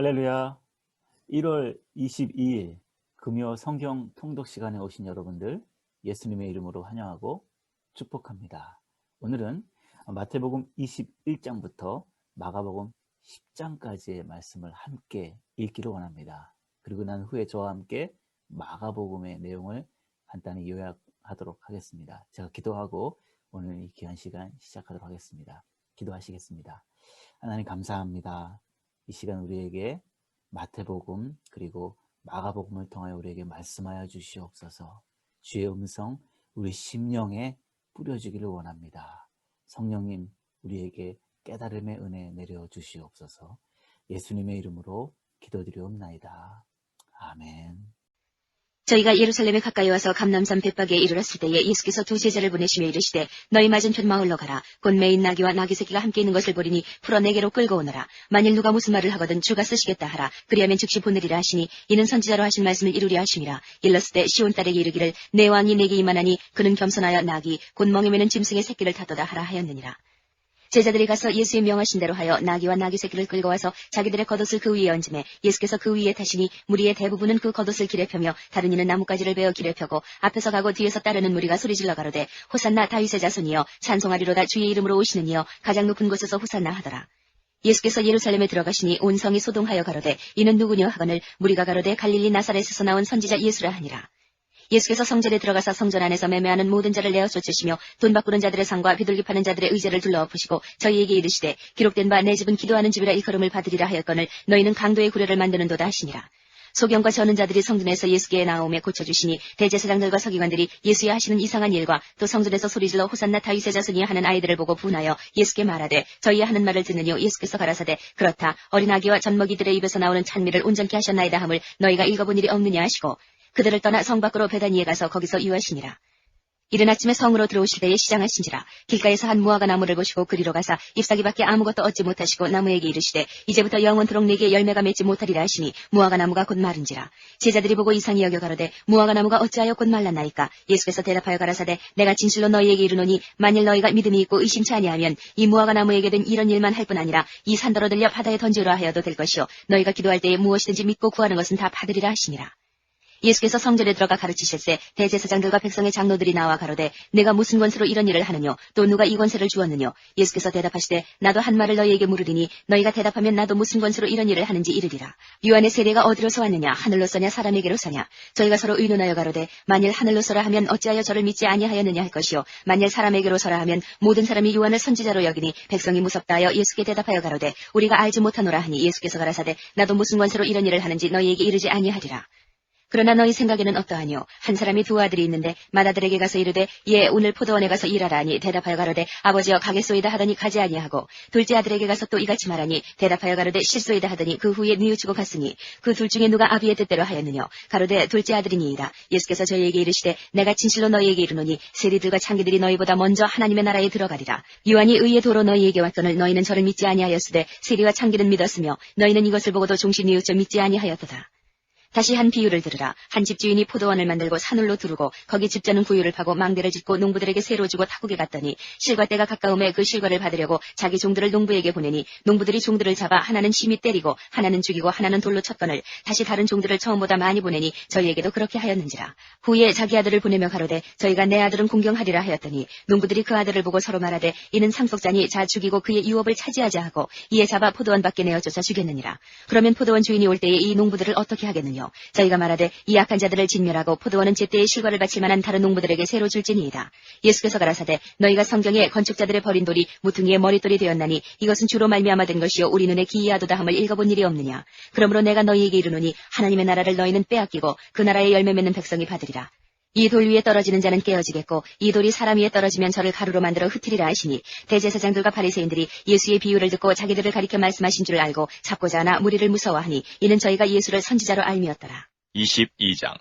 할렐루야. 1월 22일 금요 성경 통독 시간에 오신 여러분들 예수님의 이름으로 환영하고 축복합니다. 오늘은 마태복음 21장부터 마가복음 10장까지의 말씀을 함께 읽기를 원합니다. 그리고 난 후에 저와 함께 마가복음의 내용을 간단히 요약하도록 하겠습니다. 제가 기도하고 오늘 이 귀한 시간 시작하도록 하겠습니다. 기도하시겠습니다. 하나님 감사합니다. 이 시간 우리에게 마태복음 그리고 마가복음을 통하여 우리에게 말씀하여 주시옵소서. 주의 음성 우리 심령에 뿌려주기를 원합니다. 성령님 우리에게 깨달음의 은혜 내려 주시옵소서. 예수님의 이름으로 기도드리옵나이다. 아멘. 저희가 예루살렘에 가까이 와서 감람산 벳박에 이르렀을 때에 예수께서 두 제자를 보내시며 이르시되 너희 맞은편 마을로 가라. 곧 매인 나귀와 나귀 새끼가 함께 있는 것을 보리니 풀어 내게로 끌고 오너라. 만일 누가 무슨 말을 하거든 주가 쓰시겠다 하라. 그리하면 즉시 보내리라 하시니 이는 선지자로 하신 말씀을 이루려 하심이라. 일렀을 때 시온 딸에게 이르기를 내 왕이 내게 임하나니 그는 겸손하여 나귀 곧 멍에 매는 짐승의 새끼를 타도다 하라 하였느니라. 제자들이 가서 예수의 명하신 대로 하여 나귀와 나귀 새끼를 끌고 와서 자기들의 겉옷을 그 위에 얹음에 예수께서 그 위에 타시니 무리의 대부분은 그 겉옷을 길에 펴며 다른 이는 나뭇가지를 베어 길에 펴고 앞에서 가고 뒤에서 따르는 무리가 소리질러 가로되 호산나 다윗의 자손이여 찬송하리로다 주의 이름으로 오시는 이여 가장 높은 곳에서 호산나 하더라. 예수께서 예루살렘에 들어가시니 온 성이 소동하여 가로되 이는 누구냐 하거늘 무리가 가로되 갈릴리 나사렛에서 나온 선지자 예수라 하니라. 예수께서 성전에 들어가서 성전 안에서 매매하는 모든 자를 내어 쫓으시며 돈 바꾸는 자들의 상과 비둘기 파는 자들의 의제를 둘러엎으시고 저희에게 이르시되 기록된 바 내 집은 기도하는 집이라 일컬음을 받으리라 하였거늘 너희는 강도의 구례를 만드는도다 하시니라. 소경과 저는 자들이 성전에서 예수께 나오며 고쳐주시니 대제사장들과 서기관들이 예수의 하시는 이상한 일과 또 성전에서 소리질러 호산나 다윗의 자손이 하는 아이들을 보고 분하여 예수께 말하되 저희의 하는 말을 듣느뇨. 예수께서 가라사대 그렇다 어린아기와 젖먹이들의 입에서 나오는 찬미를 온전케 하셨나이다 함을 너희가 읽어본 일이 없느냐 하시고 그들을 떠나 성 밖으로 베다니에 가서 거기서 유하시니라. 이른 아침에 성으로 들어오실 때에 시장하신지라. 길가에서 한 무화과 나무를 보시고 그리로 가사 잎사귀밖에 아무것도 얻지 못하시고 나무에게 이르시되 이제부터 영원토록 내게 열매가 맺지 못하리라 하시니 무화과 나무가 곧 마른지라. 제자들이 보고 이상히 여겨 가로되 무화과 나무가 어찌하여 곧 말랐나이까. 예수께서 대답하여 가라사대 내가 진실로 너희에게 이르노니 만일 너희가 믿음이 있고 의심치 아니하면 이 무화과 나무에게 된 이런 일만 할 뿐 아니라 이 산더러 들려 바다에 던지라 하여도 될 것이요 너희가 기도할 때에 무엇이든지 믿고 구하는 것은 다 받으리라 하시니라. 예수께서 성전에 들어가 가르치실세 대제사장들과 백성의 장로들이 나와 가로되 내가 무슨 권세로 이런 일을 하느뇨 또 누가 이 권세를 주었느뇨. 예수께서 대답하시되 나도 한 말을 너희에게 물으리니 너희가 대답하면 나도 무슨 권세로 이런 일을 하는지 이르리라. 요한의 세례가 어디로서 왔느냐 하늘로서냐 사람에게로서냐. 저희가 서로 의논하여 가로되 만일 하늘로서라 하면 어찌하여 저를 믿지 아니하였느냐 할 것이요 만일 사람에게로서라 하면 모든 사람이 요한을 선지자로 여기니 백성이 무섭다 하여 예수께 대답하여 가로되 우리가 알지 못하노라 하니 예수께서 가라사대 나도 무슨 권세로 이런 일을 하는지 너희에게 이르지 아니하리라. 그러나 너희 생각에는 어떠하뇨? 한 사람이 두 아들이 있는데 맏아들에게 가서 이르되 예 오늘 포도원에 가서 일하라 하니 대답하여 가로되 아버지여 가겠소이다 하더니 가지 아니하고 둘째 아들에게 가서 또 이같이 말하니 대답하여 가로되 싫소이다 하더니 그 후에 뉘우치고 갔으니 그 둘 중에 누가 아비의 뜻대로 하였느뇨? 가로되 둘째 아들이니이다. 예수께서 저희에게 이르시되 내가 진실로 너희에게 이르노니 세리들과 창기들이 너희보다 먼저 하나님의 나라에 들어가리라. 요한이 의의 도로 너희에게 왔거늘 너희는 저를 믿지 아니하였으되 세리와 창기는 믿었으며 너희는 이것을 보고도 종시 뉘우쳐 믿지 아니하였도다. 다시 한 비유를 들으라. 한 집주인이 포도원을 만들고 산울로 두르고 거기 집자는 구유를 파고 망대를 짓고 농부들에게 새로 주고 타국에 갔더니 실과 때가 가까움에 그 실과를 받으려고 자기 종들을 농부에게 보내니 농부들이 종들을 잡아 하나는 심히 때리고 하나는 죽이고 하나는 돌로 쳤거늘 다시 다른 종들을 처음보다 많이 보내니 저희에게도 그렇게 하였는지라. 후에 자기 아들을 보내며 가로되 저희가 내 아들은 공경하리라 하였더니 농부들이 그 아들을 보고 서로 말하되 이는 상속자니 자 죽이고 그의 유업을 차지하자 하고 이에 잡아 포도원 밖에 내어 쫓아 죽였느니라. 그러면 포도원 주인이 올 때에 이 농부들을 어떻게 하겠느냐. 저희가 말하되 이 약한 자들을 진멸하고 포도원은 제때에 실과를 바칠 만한 다른 농부들에게 새로 줄지니이다. 예수께서 가라사대 너희가 성경에 건축자들의 버린 돌이 무퉁이의 머릿돌이 되었나니 이것은 주로 말미암아 된 것이요 우리 눈에 기이하도다 함을 읽어본 일이 없느냐. 그러므로 내가 너희에게 이르노니 하나님의 나라를 너희는 빼앗기고 그 나라의 열매 맺는 백성이 받으리라. 이 돌 위에 떨어지는 자는 깨어지겠고 이 돌이 사람 위에 떨어지면 저를 가루로 만들어 흩으리라 하시니 대제사장들과 바리새인들이 예수의 비유를 듣고 자기들을 가리켜 말씀하신 줄 알고 잡고자 하나 무리를 무서워하니 이는 저희가 예수를 선지자로 알미었더라. 22장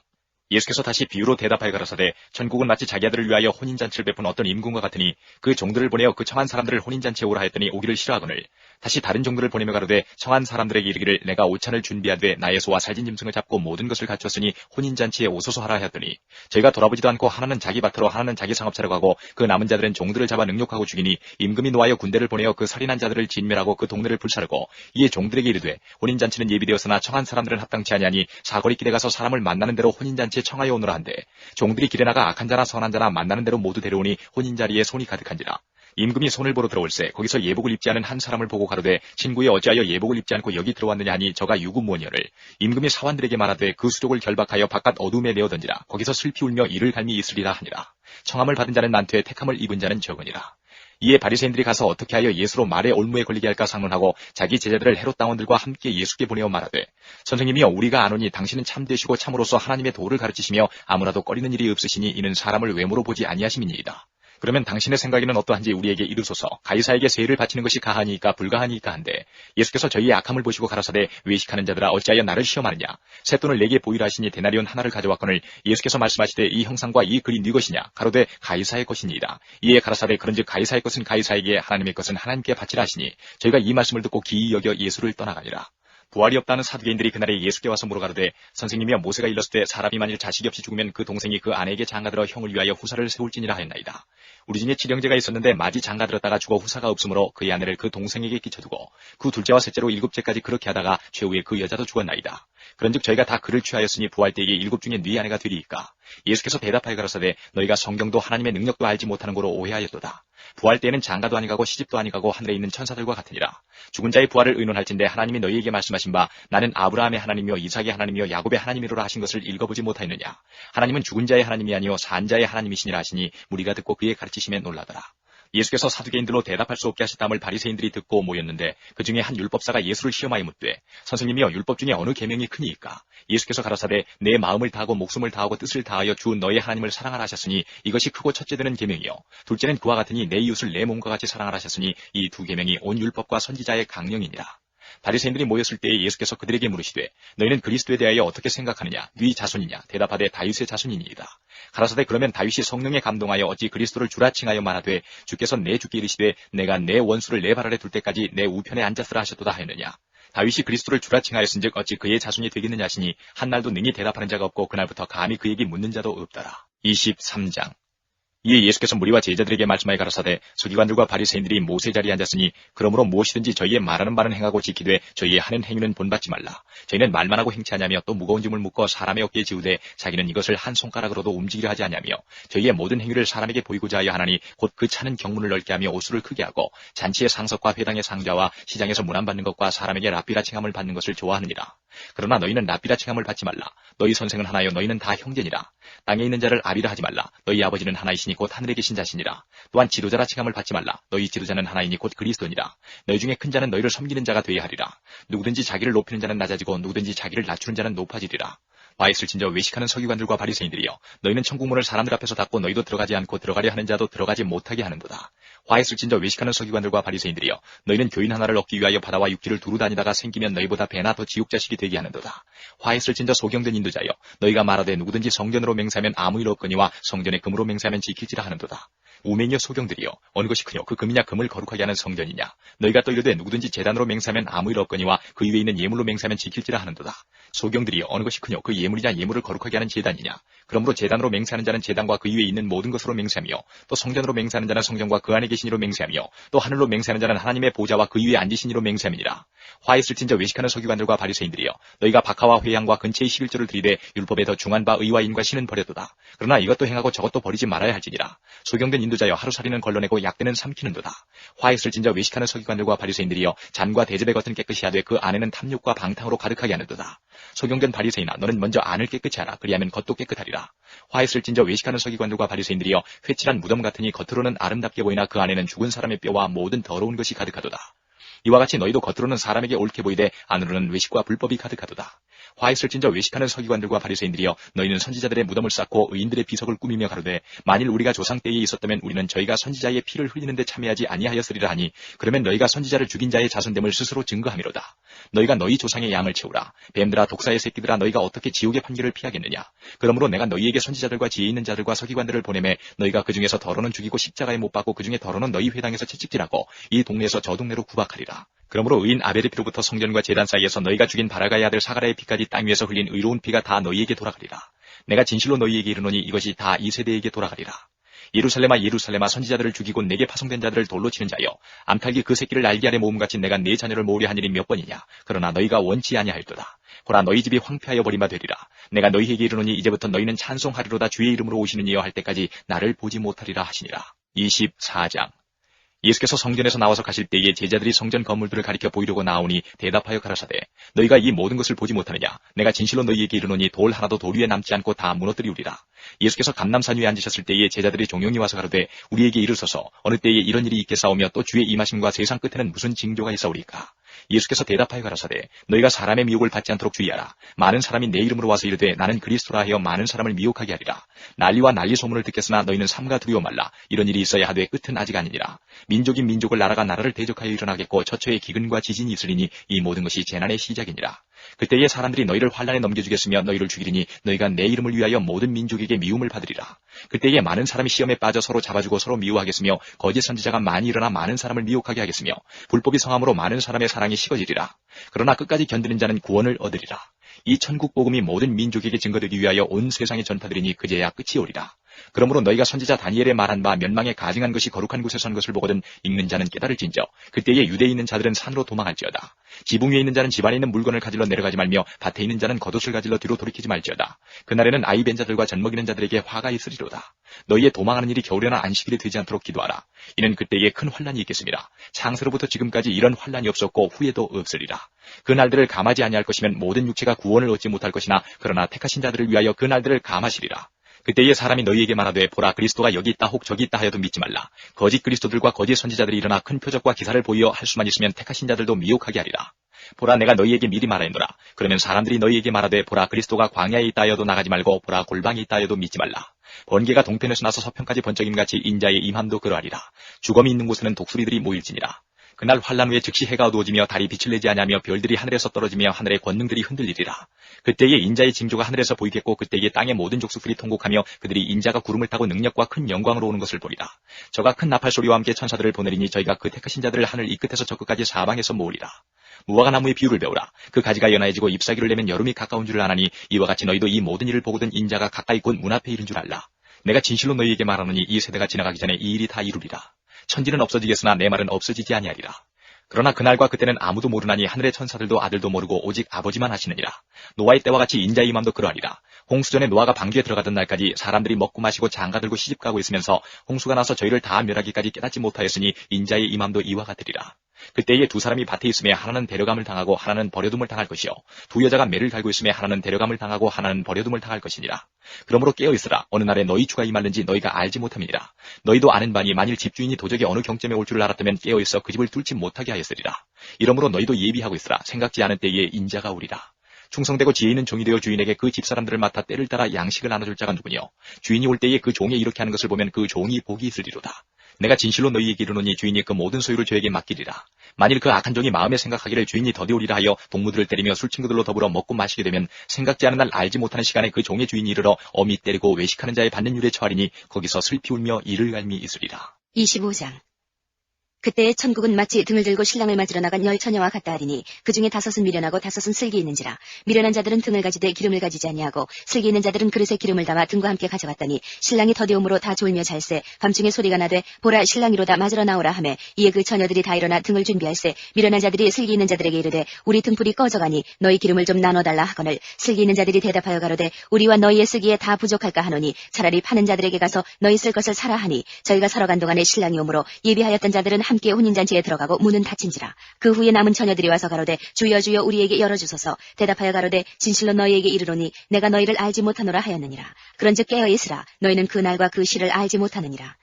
예수께서 다시 비유로 대답하여 가라사대 천국은 마치 자기 아들을 위하여 혼인잔치를 베푼 어떤 임금과 같으니 그 종들을 보내어 그 청한 사람들을 혼인잔치에 오라 하였더니 오기를 싫어하거늘 다시 다른 종들을 보내며 가로되 청한 사람들에게 이르기를 내가 오찬을 준비하되 나의 소와 살진 짐승을 잡고 모든 것을 갖추었으니 혼인잔치에 오소서 하라 하였더니 저희가 돌아보지도 않고 하나는 자기 밭으로 하나는 자기 상업차로 가고 그 남은 자들은 종들을 잡아 능욕하고 죽이니 임금이 노하여 군대를 보내어 그 살인한 자들을 진멸하고 그 동네를 불사르고 이에 종들에게 이르되 혼인잔치는 예비되었으나 청한 사람들은 합당치 아니하니 사거리 길에 가서 사람을 만나는 대로 혼인잔치에 청하여 오너라 한데 종들이 길에 나가 악한 자나 선한 자나 만나는 대로 모두 데려오니 혼인자리에 손이 가득한지라. 임금이 손을 보러 들어올세 거기서 예복을 입지 않은 한 사람을 보고 가로되 친구여 어찌하여 예복을 입지 않고 여기 들어왔느냐 하니 저가 유구무원이여를 임금이 사환들에게 말하되 그 수족을 결박하여 바깥 어둠에 내어 던지라 거기서 슬피 울며 이를 갈미 있으리라 하니라. 청함을 받은 자는 많되 택함을 입은 자는 적으니라. 이에 바리새인들이 가서 어떻게 하여 예수로 말의 올무에 걸리게 할까 상론하고 자기 제자들을 헤롯 당원들과 함께 예수께 보내어 말하되 선생님이여 우리가 아노니 당신은 참되시고 참으로서 하나님의 도를 가르치시며 아무라도 꺼리는 일이 없으시니 이는 사람을 외모로 보지 아니하심이니이다. 그러면 당신의 생각에는 어떠한지 우리에게 이르소서. 가이사에게 세를 바치는 것이 가하니이까 불가하니이까 한데 예수께서 저희의 악함을 보시고 가라사대 외식하는 자들아 어찌하여 나를 시험하느냐. 쇳돈을 내게 보이라 하시니 데나리온 하나를 가져왔거늘 예수께서 말씀하시되 이 형상과 이 글이 네 것이냐. 가로되 가이사의 것이니이다. 이에 가라사대 그런즉 가이사의 것은 가이사에게 하나님의 것은 하나님께 바치라 하시니 저희가 이 말씀을 듣고 기이 여겨 예수를 떠나가니라. 부활이 없다는 사두개인들이 그날에 예수께 와서 물어가로되 선생님이여 모세가 일렀을 때 사람이 만일 자식이 없이 죽으면 그 동생이 그 아내에게 장가들어 형을 위하여 후사를 세울지니라 하였나이다. 우리 집에 칠형제가 있었는데 마지 장가들었다가 죽어 후사가 없으므로 그의 아내를 그 동생에게 끼쳐두고 그 둘째와 셋째로 7째까지 그렇게 하다가 최후에 그 여자도 죽었나이다. 그런즉 저희가 다 그를 취하였으니 부활 때에 7 중에 네 아내가 되리이까. 예수께서 대답하여 가라사대 너희가 성경도 하나님의 능력도 알지 못하는 거로 오해하였도다. 부활 때에는 장가도 아니가고 시집도 아니가고 하늘에 있는 천사들과 같으니라. 죽은 자의 부활을 의논할진대 하나님이 너희에게 말씀하신 바 나는 아브라함의 하나님이요 이삭의 하나님이요 야곱의 하나님이로라 하신 것을 읽어보지 못하였느냐. 하나님은 죽은 자의 하나님이 아니요 산 자의 하나님이시니라 하시니 무리가 듣고 그의 가르치심에 놀라더라. 예수께서 사두개인들로 대답할 수 없게 하셨다함을 바리새인들이 듣고 모였는데 그 중에 한 율법사가 예수를 시험하여 묻되 선생님이여 율법 중에 어느 계명이 크니이까. 예수께서 가라사대 내 마음을 다하고 목숨을 다하고 뜻을 다하여 주 너의 하나님을 사랑하라 하셨으니 이것이 크고 첫째 되는 계명이요 둘째는 그와 같으니 내 이웃을 내 몸과 같이 사랑하라 하셨으니 이 두 계명이 온 율법과 선지자의 강령이니라. 바리새인들이 모였을 때에 예수께서 그들에게 물으시되 너희는 그리스도에 대하여 어떻게 생각하느냐. 네 자손이냐. 대답하되 다윗의 자손이니이다. 가라사대 그러면 다윗이 성령에 감동하여 어찌 그리스도를 주라 칭하여 말하되 주께서 내 주께 이르시되 내가 내 원수를 내 발 아래 둘 때까지 내 우편에 앉았으라 하셨도다 하였느냐. 다윗이 그리스도를 주라 칭하였은즉 어찌 그의 자손이 되겠느냐 하시니 한날도 능히 대답하는 자가 없고 그날부터 감히 그에게 묻는 자도 없더라. 23장. 이에 예수께서 무리와 제자들에게 말씀하여 가라사대 서기관들과 바리새인들이 모세 자리에 앉았으니 그러므로 무엇이든지 저희의 말하는 바는 행하고 지키되 저희의 하는 행위는 본받지 말라. 저희는 말만 하고 행치 아니하며 또 무거운 짐을 묶어 사람의 어깨에 지우되 자기는 이것을 한 손가락으로도 움직이려 하지 아니하며 저희의 모든 행위를 사람에게 보이고자 하여 하나니 곧 그 차는 경문을 넓게 하며 옷수를 크게 하고 잔치의 상석과 회당의 상자와 시장에서 문안받는 것과 사람에게 랍비라 칭함을 받는 것을 좋아하느니라. 그러나 너희는 랍비라 칭함을 받지 말라. 너희 선생은 하나요 너희는 다 형제니라. 땅에 있는 자를 아비라 하지 말라. 너희 아버지는 하나이시니 곧 하늘에 계신 자시니라. 또한 지도자라 칭함을 받지 말라. 너희 지도자는 하나이니 곧 그리스도니라. 너희 중에 큰 자는 너희를 섬기는 자가 되어야 하리라. 누구든지 자기를 높이는 자는 낮아지고 누구든지 자기를 낮추는 자는 높아지리라. 와 있을진저 외식하는 서기관들과 바리새인들이여 너희는 천국문을 사람들 앞에서 닫고 너희도 들어가지 않고 들어가려 하는 자도 들어가지 못하게 하는도다. 화 있을진저 외식하는 서기관들과 바리새인들이여 너희는 교인 하나를 얻기 위하여 바다와 육지를 두루 다니다가 생기면 너희보다 배나 더 지옥 자식이 되게 하는도다. 화 있을진저 소경된 인도자여 너희가 말하되 누구든지 성전으로 맹세하면 아무 일 없거니와 성전에 금으로 맹세하면 지킬지라 하는도다. 우매니여 소경들이여 어느 것이 크뇨 그 금이냐 금을 거룩하게 하는 성전이냐. 너희가 또 이르되 누구든지 제단으로 맹세하면 아무 일 없거니와 그 위에 있는 예물로 맹세하면 지킬지라 하는도다. 소경들이여 어느 것이 크뇨 그 예물이냐 예물을 거룩하게 하는 제단이냐. 그러므로 제단으로 맹세하는 자는 제단과 그 위에 있는 모든 것으로 맹세하며 또 성전으로 맹세하는 자는 성전과 그 안에 계신 이로 맹세하며 또 하늘로 맹세하는 자는 하나님의 보좌와 그 위에 앉으신 이로 맹세함이니라. 화 있을진저 외식하는 서기관들과 바리새인들이여 너희가 박하와 회향과 근체의 11조를 드리되 율법에 더 중한 바 의와 인과 신은 버렸도다. 그러나 이것도 행하고 저것도 버리지 말아야 할지니라. 소경된 인도자여 하루살이는 걸러내고 약대는 삼키는도다. 화 있을진저 외식하는 서기관들과 바리새인들이여 잔과 대접의 겉은 깨끗이 하되 그 안에는 탐욕과 방탕으로 가득하게 하는도다. 소경된 바리새인아 너는 먼저 안을 깨끗이 하라. 그리하면 겉도 깨끗하리라. 화 있을진저 외식하는 서기관들과 바리새인들이여 회칠한 무덤 같으니 겉으로는 아름답게 보이나 그 안에는 죽은 사람의 뼈와 모든 더러운 것이 가득하도다. 이와 같이 너희도 겉으로는 사람에게 옳게 보이되 안으로는 외식과 불법이 가득하도다. 화했을진저 외식하는 서기관들과 바리새인들이여 너희는 선지자들의 무덤을 쌓고 의인들의 비석을 꾸미며 가로되 만일 우리가 조상 때에 있었다면 우리는 저희가 선지자의 피를 흘리는데 참여하지 아니하였으리라 하니 그러면 너희가 선지자를 죽인 자의 자손됨을 스스로 증거함이로다. 너희가 너희 조상의 양을 채우라. 뱀들아 독사의 새끼들아 너희가 어떻게 지옥의 판결을 피하겠느냐. 그러므로 내가 너희에게 선지자들과 지혜 있는 자들과 서기관들을 보내매 너희가 그 중에서 더러는 죽이고 십자가에 못 박고 그 중에 더러는 너희 회당에서 채찍질하고 이 동네에서 저 동네로 구박하리라. 그러므로 의인 아벨의 피로부터 성전과 제단 사이에서 너희가 죽인 바라가의 아들 사가라의 피까지 땅 위에서 흘린 의로운 피가 다 너희에게 돌아가리라. 내가 진실로 너희에게 이르노니 이것이 다 이 세대에게 돌아가리라. 예루살렘아 예루살렘아 선지자들을 죽이고 내게 파송된 자들을 돌로 치는 자여 암탉이 그 새끼를 날개 아래 모음같이 내가 네 자녀를 모으려 한 일이 몇 번이냐. 그러나 너희가 원치 아니하였도다. 보라 너희 집이 황폐하여 버린 바 되리라. 내가 너희에게 이르노니 이제부터 너희는 찬송하리로다. 주의 이름으로 오시는 이여 할 때까지 나를 보지 못하리라 하시니라. 24장. 예수께서 성전에서 나와서 가실 때에 제자들이 성전 건물들을 가리켜 보이려고 나오니 대답하여 가라사대 너희가 이 모든 것을 보지 못하느냐. 내가 진실로 너희에게 이르노니 돌 하나도 돌 위에 남지 않고 다 무너뜨리우리라. 예수께서 감람산 위에 앉으셨을 때에 제자들이 종용이 와서 가로되 우리에게 이르소서 어느 때에 이런 일이 있겠사오며 또 주의 임하심과 세상 끝에는 무슨 징조가 있사오리까. 예수께서 대답하여 가라사대 너희가 사람의 미혹을 받지 않도록 주의하라. 많은 사람이 내 이름으로 와서 이르되 나는 그리스도라 하여 많은 사람을 미혹하게 하리라. 난리와 난리 소문을 듣겠으나 너희는 삼가 두려워 말라. 이런 일이 있어야 하되 끝은 아직 아니니라. 민족이 민족을 나라가 나라를 대적하여 일어나겠고 처처에 기근과 지진이 있으리니 이 모든 것이 재난의 시작이니라. 그때에 사람들이 너희를 환란에 넘겨주겠으며 너희를 죽이리니 너희가 내 이름을 위하여 모든 민족에게 미움을 받으리라. 그때에 많은 사람이 시험에 빠져 서로 잡아주고 서로 미워하겠으며 거짓 선지자가 많이 일어나 많은 사람을 미혹하게 하겠으며 불법이 성함으로 많은 사람의 사랑이 식어지리라. 그러나 끝까지 견디는 자는 구원을 얻으리라. 이 천국 복음이 모든 민족에게 증거되기 위하여 온 세상에 전파되리니 그제야 끝이 오리라. 그러므로 너희가 선지자 다니엘의 말한 바 멸망에 가증한 것이 거룩한 곳에 선 것을 보거든 읽는 자는 깨달을진저 그때에 유대에 있는 자들은 산으로 도망할지어다. 지붕 위에 있는 자는 집안에 있는 물건을 가질러 내려가지 말며 밭에 있는 자는 겉옷을 가질러 뒤로 돌이키지 말지어다. 그날에는 아이 벤 자들과 젖먹이는 자들에게 화가 있으리로다. 너희의 도망하는 일이 겨울이나 안식일이 되지 않도록 기도하라. 이는 그때에 큰 환란이 있겠습니다. 창세로부터 지금까지 이런 환란이 없었고 후에도 없으리라. 그 날들을 감하지 아니할 것이면 모든 육체가 구원을 얻지 못할 것이나 그러나 택하신 자들을 위하여 그 날들을 감하시리라. 그때에 사람이 너희에게 말하되 보라 그리스도가 여기 있다 혹 저기 있다 하여도 믿지 말라. 거짓 그리스도들과 거짓 선지자들이 일어나 큰 표적과 기사를 보이어 할 수만 있으면 택하신 자들도 미혹하게 하리라. 보라 내가 너희에게 미리 말하노라. 그러면 사람들이 너희에게 말하되 보라 그리스도가 광야에 있다 하여도 나가지 말고 보라 골방에 있다 하여도 믿지 말라. 번개가 동편에서 나서 서편까지 번쩍임같이 인자의 임함도 그러하리라. 주검이 있는 곳에는 독수리들이 모일지니라. 그날 환란 후에 즉시 해가 어두워지며 달이 빛을 내지 아니하며 별들이 하늘에서 떨어지며 하늘의 권능들이 흔들리리라. 그때에 인자의 징조가 하늘에서 보이겠고 그때에 땅의 모든 족속들이 통곡하며 그들이 인자가 구름을 타고 능력과 큰 영광으로 오는 것을 보리라. 저가 큰 나팔 소리와 함께 천사들을 보내리니 저희가 그 택하신 자들을 하늘 이 끝에서 저 끝까지 사방에서 모으리라. 무화과 나무의 비유를 배우라. 그 가지가 연하여지고 잎사귀를 내면 여름이 가까운 줄을 아나니 이와 같이 너희도 이 모든 일을 보거든 인자가 가까이 곧 문 앞에 이른 줄 알라. 내가 진실로 너희에게 말하노니 이 세대가 지나가기 전에 이 일이 다 이루리라. 천지는 없어지겠으나 내 말은 없어지지 아니하리라. 그러나 그날과 그때는 아무도 모르나니 하늘의 천사들도 아들도 모르고 오직 아버지만 하시느니라. 노아의 때와 같이 인자의 임함도 그러하리라. 홍수전에 노아가 방주에 들어가던 날까지 사람들이 먹고 마시고 장가들고 시집가고 있으면서 홍수가 나서 저희를 다 멸하기까지 깨닫지 못하였으니 인자의 임함도 이와 같으리라. 그때에 두 사람이 밭에 있음에 하나는 데려감을 당하고 하나는 버려둠을 당할 것이요 두 여자가 매를 갈고 있음에 하나는 데려감을 당하고 하나는 버려둠을 당할 것이니라. 그러므로 깨어있으라. 어느 날에 너희 주가 임할는지 너희가 알지 못함이니라. 너희도 아는 바니 만일 집주인이 도적이 어느 경점에 올 줄을 알았다면 깨어있어 그 집을 뚫지 못하게 하였으리라. 이러므로 너희도 예비하고 있으라. 생각지 않은 때에 인자가 오리라. 충성되고 지혜 있는 종이 되어 주인에게 그 집사람들을 맡아 때를 따라 양식을 나눠줄 자가 누구뇨. 주인이 올 때에 그 종이 이렇게 하는 것을 보면 그 종이 복이 있으리로다. 내가 진실로 너희에게 이르노니 주인이 그 모든 소유를 저에게 맡기리라. 만일 그 악한 종이 마음에 생각하기를 주인이 더디오리라 하여 동무들을 때리며 술친구들로 더불어 먹고 마시게 되면 생각지 않은 날 알지 못하는 시간에 그 종의 주인이 이르러 어미 때리고 외식하는 자의 받는 율에 처하리니 거기서 슬피 울며 이를 갈미 있으리라. 25장. 그때에 천국은 마치 등을 들고 신랑을 맞으러 나간 열 처녀와 같다 하리니 그 중에 5은 미련하고 5은 슬기 있는지라. 미련한 자들은 등을 가지되 기름을 가지지 아니하고 슬기 있는 자들은 그릇에 기름을 담아 등과 함께 가져갔더니 신랑이 더디움으로 다 졸며 잘세 밤중에 소리가 나되 보라 신랑이로다 맞으러 나오라 하매 이에 그 처녀들이 다 일어나 등을 준비할세 미련한 자들이 슬기 있는 자들에게 이르되 우리 등불이 꺼져가니 너희 기름을 좀 나눠달라 하거늘 슬기 있는 자들이 대답하여 가로되 우리와 너희의 쓰기에 다 부족할까 하노니 차라리 파는 자들에게 가서 너희 쓸 것을 사라 하니 저희가 사러 간 동안에 신랑이 오므로 예비하였던 자들은 함께 혼인잔치에 들어가고 문은 닫힌지라. 그 후에 남은 처녀들이 와서 가로되 주여 주여 우리에게 열어주소서. 대답하여 가로되 진실로 너희에게 이르노니 내가 너희를 알지 못하노라 하였느니라. 그런즉 깨어 있으라. 너희는 그 날과 그 시를 알지 못하느니라.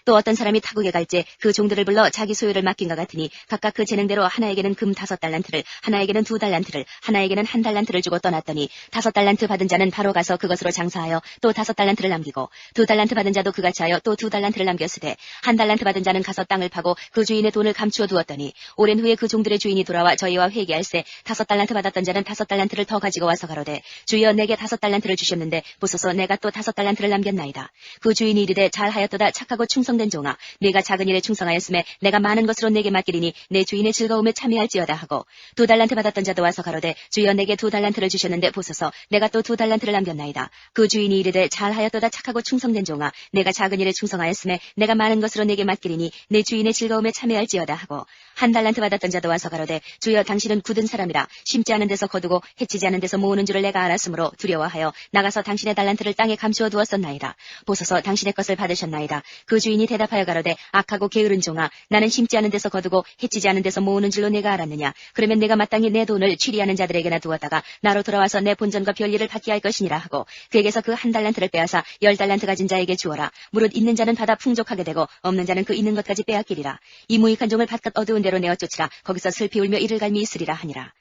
또 어떤 사람이 타국에 갈지 그 종들을 불러 자기 소유를 맡긴 것 같으니 각각 그 재능대로 하나에게는 금 5달란트를, 하나에게는 2달란트를, 하나에게는 1달란트를 주고 떠났더니 5달란트 받은 자는 바로 가서 그것으로 장사하여 또 5달란트를 남기고 2달란트 받은 자도 그같이 하여 또 2달란트를 남겼으되 1달란트 받은 자는 가서 땅을 파고 그 주인의 돈을 감추어 두었더니 오랜 후에 그 종들의 주인이 돌아와 저희와 회개할세 5달란트 받았던 자는 5달란트를 더 가지고 와서 가로되 주여 내게 5달란트를 주셨는데 보소서 내가 또 5달란트를 남겼나이다. 그 주인이 이르되 잘하였도다 착하고 충성된 종아 네가 작은 일에 충성하였음에 내가 많은 것으로 내게 맡기리니 내 주인의 즐거움에 참여할지어다 하고 2달란트 받았던 자도 와서 가로되 주여 내게 2달란트를 주셨는데 보소서 내가 또 2달란트를 남겼나이다. 그 주인이 이르되 잘하였도다 착하고 충성된 종아 내가 작은 일에 충성하였음에 내가 많은 것으로 내게 맡기리니 내 주인의 즐거움에 참여할지어다 하고 1달란트 받았던 자도 와서 가로되 주여 당신은 굳은 사람이라 심지 않은 데서 거두고 해치지 않은 데서 모으는 줄을 내가 알았으므로 두려워하여 나가서 당신의 달란트를 땅에 감추어 두었었나이다. 보소서 당신의 것을 받으셨나이다. 그 주인이 대답하여 가로되 악하고 게으른 종아 나는 심지 않은 데서 거두고 해치지 않은 데서 모으는 줄로 내가 알았느냐. 그러면 내가 마땅히 내 돈을 취리하는 자들에게나 두었다가 나로 돌아와서 내 본전과 별일을 받게 할 것이니라 하고 그에게서 그 1달란트를 빼앗아 10달란트 가진 자에게 주어라. 무릇 있는 자는 받아 풍족하게 되고 없는 자는 그 있는 것까지 빼앗기리라. 이 무익한 종을 바깥 어두운 데로 내어 쫓으라. 거기서 슬피 울며 이를 갈미 있으리라 하니라.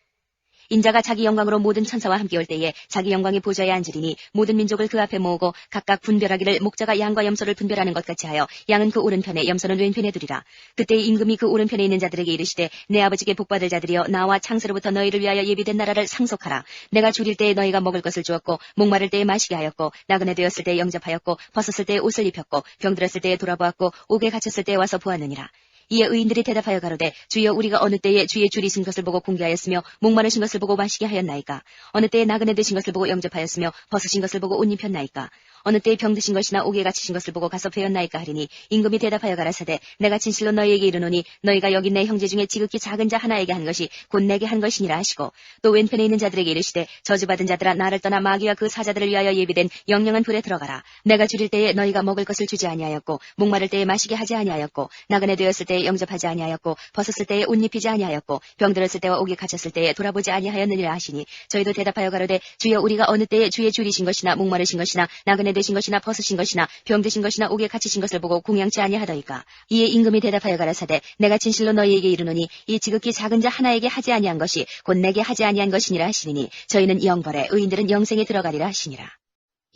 인자가 자기 영광으로 모든 천사와 함께 올 때에 자기 영광의 보좌에 앉으리니 모든 민족을 그 앞에 모으고 각각 분별하기를 목자가 양과 염소를 분별하는 것 같이 하여 양은 그 오른편에 염소는 왼편에 두리라. 그때 임금이 그 오른편에 있는 자들에게 이르시되 내 아버지께 복받을 자들이여 나와 창세로부터 너희를 위하여 예비된 나라를 상속하라. 내가 줄일 때에 너희가 먹을 것을 주었고 목마를 때에 마시게 하였고 나그네 되었을 때에 영접하였고 벗었을 때에 옷을 입혔고 병들었을 때에 돌아보았고 옥에 갇혔을 때에 와서 보았느니라. 이에 의인들이 대답하여 가로되 주여 우리가 어느 때에 주의 줄이신 것을 보고 공개하였으며 목마르신 것을 보고 마시게 하였나이까. 어느 때에 나그네 되신 것을 보고 영접하였으며 벗으신 것을 보고 옷 입혔나이까. 어느 때에 병드신 것이나 옥에 갇히신 것을 보고 가서 배웠나이까 하리니 임금이 대답하여 가라사대 내가 진실로 너희에게 이르노니 너희가 여기 내 형제 중에 지극히 작은 자 하나에게 한 것이 곧 내게 한 것이니라 하시고 또 왼편에 있는 자들에게 이르시되 저주받은 자들아 나를 떠나 마귀와 그 사자들을 위하여 예비된 영영한 불에 들어가라. 내가 줄일 때에 너희가 먹을 것을 주지 아니하였고 목마를 때에 마시게 하지 아니하였고 나그네 되었을 때에 영접하지 아니하였고 벗었을 때에 옷 입히지 아니하였고 병들었을 때와 옥에 갇혔을 때에 돌아보지 아니하였느니라 하시니 저희도 대답하여 가로되 주여 우리가 어느 때에 주의 줄이신 것이나 목마르신 것이나 나그네 되신 것이나 벗으신 것이나 병드신 것이나 옥에 갇히신 것을 보고 공양치 아니하더이까. 이에 임금이 대답하여 가라사대 내가 진실로 너희에게 이르노니 이 지극히 작은 자 하나에게 하지 아니한 것이 곧 내게 하지 아니한 것이니라 하시니 저희는 영벌에 의인들은 영생에 들어가리라 하시니라.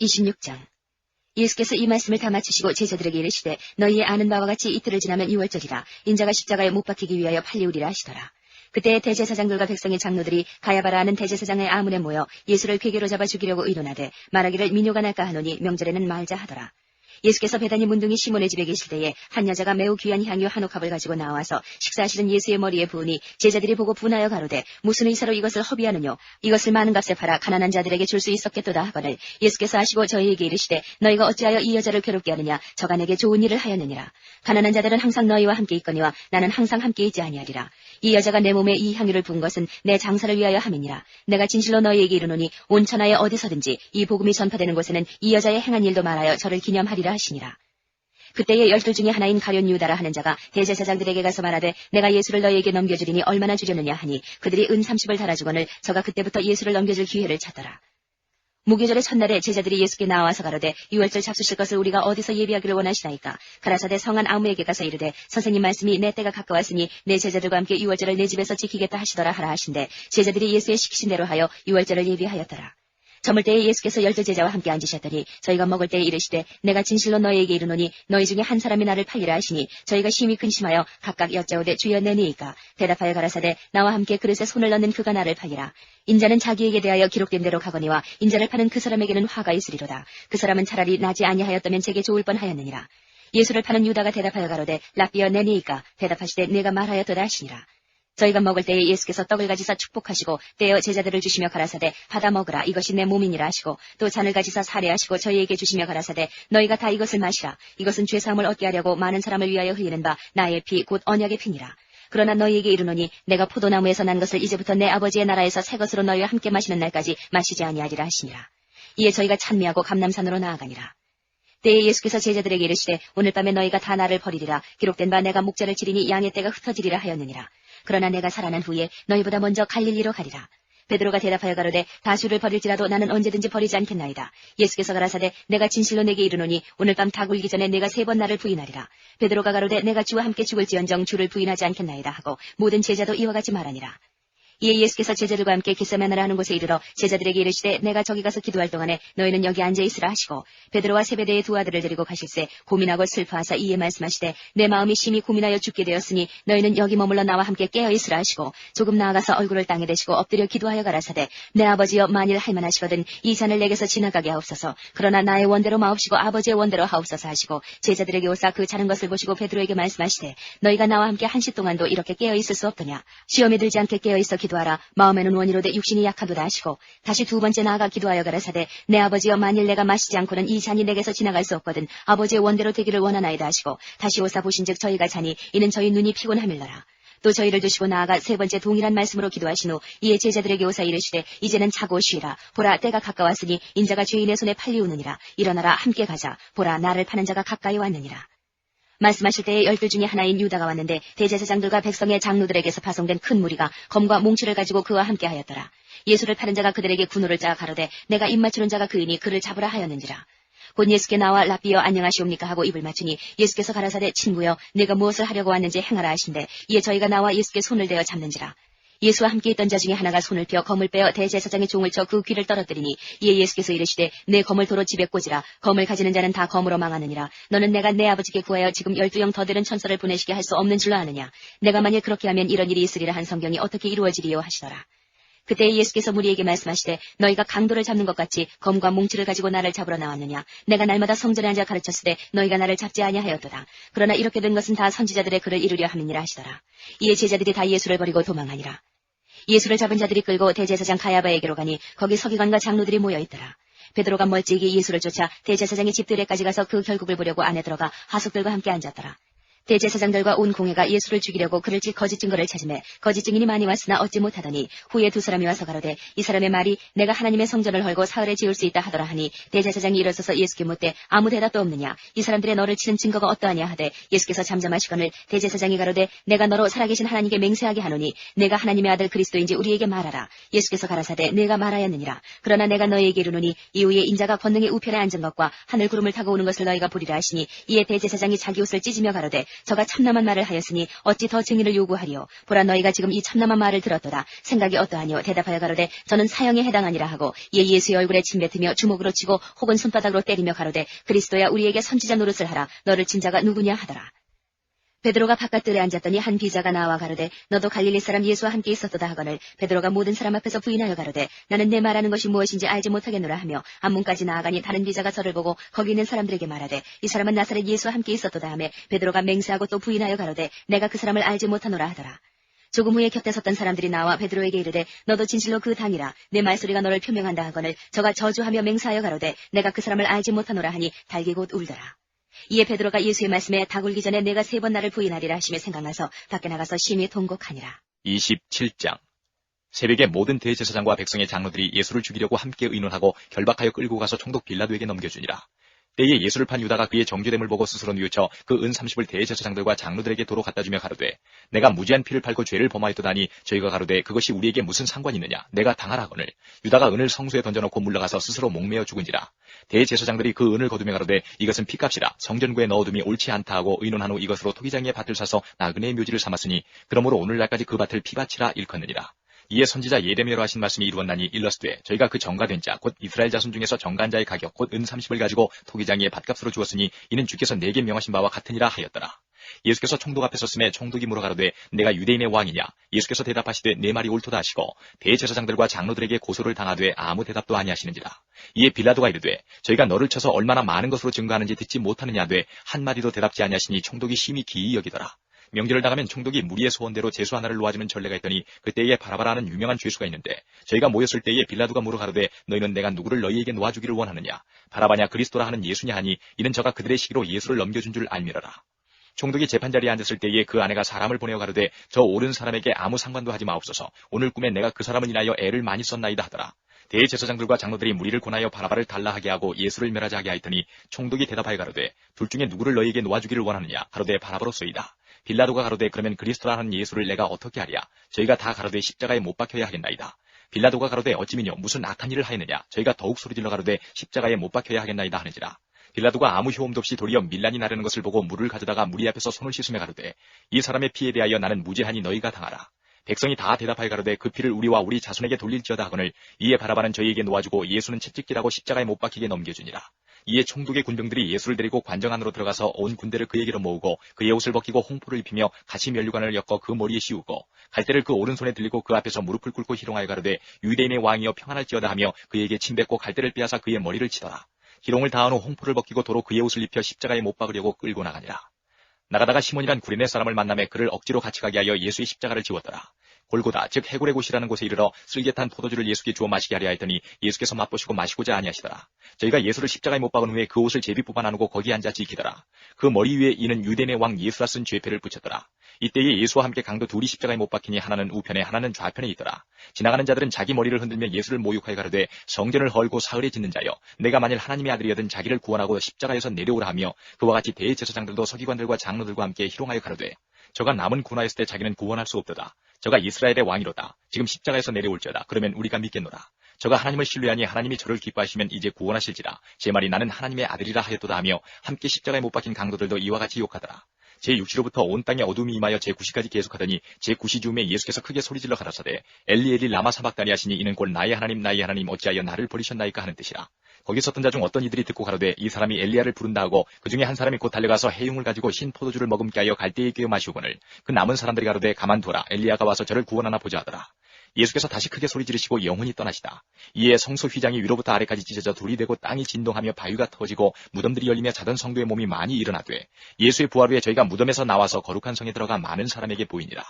26장 예수께서 이 말씀을 다 마치시고 제자들에게 이르시되 너희의 아는 바와 같이 이틀을 지나면 6월절이라 인자가 십자가에 못 박히기 위하여 팔리우리라 하시더라. 그때 대제사장들과 백성의 장로들이 가야바라 하는 대제사장의 아문에 모여 예수를 궤계로 잡아 죽이려고 의논하되 말하기를 민요가 날까 하노니 명절에는 말자 하더라. 예수께서 베다니 문둥이 시몬의 집에 계실 때에 한 여자가 매우 귀한 향유 한 옥합을 가지고 나와서 식사하시는 예수의 머리에 부으니 제자들이 보고 분하여 가로되 무슨 의사로 이것을 허비하느뇨. 이것을 많은 값에 팔아 가난한 자들에게 줄 수 있었겠도다 하거늘 예수께서 하시고 저희에게 이르시되 너희가 어찌하여 이 여자를 괴롭게 하느냐. 저가 내게 좋은 일을 하였느니라. 가난한 자들은 항상 너희와 함께 있거니와 나는 항상 함께 있지 아니하리라. 이 여자가 내 몸에 이 향유를 부은 것은 내 장사를 위하여 함이니라. 내가 진실로 너희에게 이르노니 온 천하에 어디서든지 이 복음이 전파되는 곳에는 이 여자의 행한 일도 말하여 저를 기념하리라 하시니라. 그때에 12 중에 하나인 가룟 유다라 하는 자가 대제사장들에게 가서 말하되 내가 예수를 너희에게 넘겨주리니 얼마나 주려느냐 하니 그들이 은 30을 달아주거늘 저가 그때부터 예수를 넘겨줄 기회를 찾더라. 무교절의 첫날에 제자들이 예수께 나와서 가로되 6월절 잡수실 것을 우리가 어디서 예비하기를 원하시나이까. 가라사대 성한 아무에게 가서 이르되 선생님 말씀이 내 때가 가까웠으니 내 제자들과 함께 6월절을 내 집에서 지키겠다 하시더라 하라 하신대 제자들이 예수의 시키신 대로 하여 6월절을 예비하였더라. 저물 때에 예수께서 12 제자와 함께 앉으셨더니 저희가 먹을 때에 이르시되 내가 진실로 너희에게 이르노니 너희 중에 한 사람이 나를 팔리라 하시니 저희가 심히 근심하여 각각 여짜오되 주여 내니이까. 대답하여 가라사대 나와 함께 그릇에 손을 넣는 그가 나를 팔리라. 인자는 자기에게 대하여 기록된 대로 가거니와 인자를 파는 그 사람에게는 화가 있으리로다. 그 사람은 차라리 나지 아니하였다면 제게 좋을 뻔하였느니라. 예수를 파는 유다가 대답하여 가로되 랍비여 내니이까. 대답하시되 내가 말하였도다 하시니라. 저희가 먹을 때에 예수께서 떡을 가지사 축복하시고 떼어 제자들을 주시며 가라사대 받아 먹으라 이것이 내 몸이니라 하시고 또 잔을 가지사 사례하시고 저희에게 주시며 가라사대 너희가 다 이것을 마시라. 이것은 죄사함을 얻게 하려고 많은 사람을 위하여 흘리는 바 나의 피 곧 언약의 피니라. 그러나 너희에게 이르노니 내가 포도나무에서 난 것을 이제부터 내 아버지의 나라에서 새 것으로 너희와 함께 마시는 날까지 마시지 아니하리라 하시니라. 이에 저희가 찬미하고 감람산으로 나아가니라. 때에 예수께서 제자들에게 이르시되 오늘 밤에 너희가 다 나를 버리리라. 기록된 바 내가 목자를 치리니 양의 떼가 흩어지리라 하였느니라. 그러나 내가 살아난 후에 너희보다 먼저 갈릴리로 가리라. 베드로가 대답하여 가로되 다수를 버릴지라도 나는 언제든지 버리지 않겠나이다. 예수께서 가라사대 내가 진실로 내게 이르노니 오늘 밤 다 굴기 전에 내가 3번 나를 부인하리라. 베드로가 가로되 내가 주와 함께 죽을지언정 주를 부인하지 않겠나이다 하고 모든 제자도 이와 같이 말하니라. 이에 예수께서 제자들과 함께 겟세마네라 하는 곳에 이르러 제자들에게 이르시되 내가 저기 가서 기도할 동안에 너희는 여기 앉아 있으라 하시고 베드로와 세베대의 2 아들을 데리고 가실새 고민하고 슬퍼하사 이에 말씀하시되 내 마음이 심히 고민하여 죽게 되었으니 너희는 여기 머물러 나와 함께 깨어 있으라 하시고 조금 나아가서 얼굴을 땅에 대시고 엎드려 기도하여 가라사대 내 아버지여 만일 할만하시거든 이 잔을 내게서 지나가게 하옵소서. 그러나 나의 원대로 마옵시고 아버지의 원대로 하옵소서 하시고 제자들에게 오사 그 자는 것을 보시고 베드로에게 말씀하시되 너희가 나와 함께 1시 동안도 이렇게 깨어 있을 수 없더냐. 시험에 들지 않게 깨어 있어 기도하라. 마음에는 원이로되 육신이 약하도다 하시고 다시 2번째 나아가 기도하여 가라사대 내 아버지여 만일 내가 마시지 않고는 이 잔이 내게서 지나갈 수 없거든 아버지의 원대로 되기를 원하나이다 하시고 다시 오사 보신즉 저희가 자니 이는 저희 눈이 피곤함일러라. 또 저희를 두시고 나아가 3번째 동일한 말씀으로 기도하신 후 이에 제자들에게 오사 이르시되 이제는 자고 쉬라. 보라 때가 가까웠으니 인자가 죄인의 손에 팔리우느니라. 일어나라 함께 가자. 보라 나를 파는 자가 가까이 왔느니라. 말씀하실 때에 12 중에 하나인 유다가 왔는데 대제사장들과 백성의 장로들에게서 파송된 큰 무리가 검과 몽치를 가지고 그와 함께 하였더라. 예수를 파는 자가 그들에게 군호를 짜 가로되 내가 입 맞추는 자가 그이니 그를 잡으라 하였는지라. 곧 예수께 나와 랍비여 안녕하시옵니까 하고 입을 맞추니 예수께서 가라사대 친구여 내가 무엇을 하려고 왔는지 행하라 하신대 이에 저희가 나와 예수께 손을 대어 잡는지라. 예수와 함께 있던 자 중에 하나가 손을 펴 검을 빼어 대제사장의 종을 쳐 그 귀를 떨어뜨리니 이에 예수께서 이르시되 내 검을 도로 집에 꽂으라. 검을 가지는 자는 다 검으로 망하느니라. 너는 내가 내 아버지께 구하여 지금 12영 더 되는 천사를 보내시게 할 수 없는 줄로 아느냐. 내가 만일 그렇게 하면 이런 일이 있으리라 한 성경이 어떻게 이루어지리요 하시더라. 그때 예수께서 무리에게 말씀하시되 너희가 강도를 잡는 것 같이 검과 몽치를 가지고 나를 잡으러 나왔느냐. 내가 날마다 성전에 앉아 가르쳤으되 너희가 나를 잡지 아니하였도다. 그러나 이렇게 된 것은 다 선지자들의 글을 이루려 함이니라 하시더라. 이에 제자들이 다 예수를 버리고 도망하니라. 예수를 잡은 자들이 끌고 대제사장 가야바에게로 가니 거기 서기관과 장로들이 모여있더라. 베드로가 멀찍이 예수를 쫓아 대제사장의 집들에까지 가서 그 결국을 보려고 안에 들어가 하숙들과 함께 앉았더라. 대제사장들과 온 공회가 예수를 죽이려고 그를 칠 거짓 증거를 찾으매 거짓 증인이 많이 왔으나 얻지 못하더니 후에 2 사람이 와서 가로되 이 사람의 말이 내가 하나님의 성전을 헐고 사흘에 지을 수 있다 하더라 하니 대제사장이 일어서서 예수께 묻되 아무 대답도 없느냐. 이 사람들의 너를 치는 증거가 어떠하냐 하되 예수께서 잠잠하시거늘 대제사장이 가로되 내가 너로 살아계신 하나님께 맹세하게 하노니 내가 하나님의 아들 그리스도인지 우리에게 말하라. 예수께서 가라사대 내가 말하였느니라. 그러나 내가 너희에게 이르노니 이후에 인자가 권능의 우편에 앉은 것과 하늘 구름을 타고 오는 것을 너희가 보리라 하시니 이에 대제사장이 자기 옷을 찢으며 가로되 저가 참남한 말을 하였으니 어찌 더 증인을 요구하리요. 보라 너희가 지금 이 참남한 말을 들었도다. 생각이 어떠하뇨. 대답하여 가로되 저는 사형에 해당하니라 하고 이에 예수의 얼굴에 침 뱉으며 주먹으로 치고 혹은 손바닥으로 때리며 가로되 그리스도야 우리에게 선지자 노릇을 하라. 너를 친 자가 누구냐 하더라. 베드로가 바깥들에 앉았더니 한 비자가 나와 가로되 너도 갈릴리 사람 예수와 함께 있었도다 하거늘 베드로가 모든 사람 앞에서 부인하여 가로되 나는 내 말하는 것이 무엇인지 알지 못하겠노라 하며 앞문까지 나아가니 다른 비자가 저를 보고 거기 있는 사람들에게 말하되 이 사람은 나사렛 예수와 함께 있었도다 하며 베드로가 맹세하고 또 부인하여 가로되 내가 그 사람을 알지 못하노라 하더라. 조금 후에 곁에 섰던 사람들이 나와 베드로에게 이르되 너도 진실로 그 당이라. 내 말소리가 너를 표명한다 하거늘 저가 저주하며 맹세하여 가로되 내가 그 사람을 알지 못하노라 하니 달기 곧 울더라. 이에 베드로가 예수의 말씀에 다 굴기 전에 내가 3번 나를 부인하리라 하시며 생각나서 밖에 나가서 심히 통곡하니라. 27장. 새벽에 모든 대제사장과 백성의 장로들이 예수를 죽이려고 함께 의논하고 결박하여 끌고 가서 총독 빌라도에게 넘겨주니라. 때에 예수를 판 유다가 그의 정죄됨을 보고 스스로 뉘우쳐 그 은 30을 대제사장들과 장로들에게 도로 갖다 주며 가로되 내가 무지한 피를 팔고 죄를 범하였도다니 저희가 가로되 그것이 우리에게 무슨 상관이 있느냐. 내가 당하라거늘 유다가 은을 성수에 던져놓고 물러가서 스스로 목매어 죽은지라. 대제사장들이 그 은을 거두며 가로되 이것은 피값이라. 성전구에 넣어둠이 옳지 않다 하고 의논한 후 이것으로 토기장이의 밭을 사서 나그네의 묘지를 삼았으니 그러므로 오늘날까지 그 밭을 피밭이라 일컫느니라. 이에 선지자 예레미야로 하신 말씀이 이루었나니 일러스되 저희가 그 정가된 자 곧 이스라엘 자손 중에서 정가한 자의 가격 곧 은 30을 가지고 토기장이의 밭값으로 주었으니 이는 주께서 내게 명하신 바와 같으니라 하였더라. 예수께서 총독 앞에 섰음에 총독이 물어 가로되 내가 유대인의 왕이냐. 예수께서 대답하시되 내 말이 옳도다 하시고 대제사장들과 장로들에게 고소를 당하되 아무 대답도 아니하시는지라. 이에 빌라도가 이르되 저희가 너를 쳐서 얼마나 많은 것으로 증거하는지 듣지 못하느냐 하되 한마디도 대답지 아니하시니 총독이 심히 기이 여기더라. 명절을 나가면 총독이 무리의 소원대로 제수 하나를 놓아주는 전례가 있더니 그때에 바라바라는 유명한 죄수가 있는데 저희가 모였을 때에 빌라도가 물어 가로되 너희는 내가 누구를 너희에게 놓아주기를 원하느냐. 바라바냐 그리스도라 하는 예수냐 하니 이는 저가 그들의 시기로 예수를 넘겨준 줄 알미러라. 총독이 재판자리에 앉았을 때에 그 아내가 사람을 보내어 가로되 저 옳은 사람에게 아무 상관도 하지 마옵소서. 오늘 꿈에 내가 그 사람을 인하여 애를 많이 썼나이다 하더라. 대제사장들과 장로들이 무리를 권하여 바라바를 달라 하게 하고 예수를 멸하자 하게 하였더니 총독이 대답하여 가로되 둘 중에 누구를 너희에게 놓아주기를 원하느냐. 가로되 바라바로소이다. 빌라도가 가로되 그러면 그리스도라 하는 예수를 내가 어떻게 하랴. 저희가 다 가로되 십자가에 못 박혀야 하겠나이다. 빌라도가 가로되 어찌미뇨 무슨 악한 일을 하였느냐. 저희가 더욱 소리질러 가로되 십자가에 못 박혀야 하겠나이다 하는지라. 빌라도가 아무 효험도 없이 도리어 밀란이 나르는 것을 보고 물을 가져다가 무리 앞에서 손을 씻으며 가로되 이 사람의 피에 대하여 나는 무죄하니 너희가 당하라. 백성이 다 대답하여 가로되 그 피를 우리와 우리 자손에게 돌릴지어다 하거늘 이에 바라바는 저희에게 놓아주고 예수는 채찍질하고 십자가에 못 박히게 넘겨주니라. 이에 총독의 군병들이 예수를 데리고 관정 안으로 들어가서 온 군대를 그에게로 모으고 그의 옷을 벗기고 홍포를 입히며 가시 면류관을 엮어 그 머리에 씌우고 갈대를 그 오른손에 들리고 그 앞에서 무릎을 꿇고 희롱하여 가로되 유대인의 왕이여 평안할지어다 하며 그에게 침뱉고 갈대를 빼앗아 그의 머리를 치더라. 희롱을 다한 후 홍포를 벗기고 도로 그의 옷을 입혀 십자가에 못 박으려고 끌고 나가니라. 나가다가 시몬이란 구레네 사람을 만나매 그를 억지로 같이 가게 하여 예수의 십자가를 지웠더라. 골고다 즉 해골의 곳이라는 곳에 이르러 쓸개탄 포도주를 예수께 주어 마시게 하려 했더니 예수께서 맛보시고 마시고자 아니하시더라. 저희가 예수를 십자가에 못 박은 후에 그 옷을 제비 뽑아 나누고 거기에 앉아 지키더라. 그 머리 위에 이는 유대인의 왕 예수라 쓴 죄패를 붙였더라. 이때에 예수와 함께 강도 둘이 십자가에 못 박히니 하나는 우편에 하나는 좌편에 있더라. 지나가는 자들은 자기 머리를 흔들며 예수를 모욕하여 가로되 성전을 헐고 사흘에 짓는 자여 내가 만일 하나님의 아들이여든 자기를 구원하고 십자가에서 내려오라 하며 그와 같이 대제사장들도 서기관들과 장로들과 함께 희롱하여 가로되 저가 남은 군화했을 때 자기는 구원할 수 없도다. 저가 이스라엘의 왕이로다. 지금 십자가에서 내려올지어다. 그러면 우리가 믿겠노라. 저가 하나님을 신뢰하니 하나님이 저를 기뻐하시면 이제 구원하실지라. 제 말이 나는 하나님의 아들이라 하였도다 하며 함께 십자가에 못 박힌 강도들도 이와 같이 욕하더라. 제6시로부터 온 땅에 어둠이 임하여 제9시까지 계속하더니 제9시 즈음에 예수께서 크게 소리질러 가라사대 엘리 엘리 라마 사박다니 하시니 이는 곧 나의 하나님 어찌하여 나를 버리셨나이까 하는 뜻이라. 거기 섰던 자 중 어떤 이들이 듣고 가로되 이 사람이 엘리야를 부른다 하고 그 중에 한 사람이 곧 달려가서 해용을 가지고 신 포도주를 머금게 하여 갈대에 끼워 마시오거늘 그 남은 사람들이 가로되 가만두어라 엘리야가 와서 저를 구원하나 보자 하더라. 예수께서 다시 크게 소리 지르시고 영원히 떠나시다. 이에 성소 휘장이 위로부터 아래까지 찢어져 둘이 되고 땅이 진동하며 바위가 터지고 무덤들이 열리며 자던 성도의 몸이 많이 일어나되 예수의 부활 후에 저희가 무덤에서 나와서 거룩한 성에 들어가 많은 사람에게 보이니라.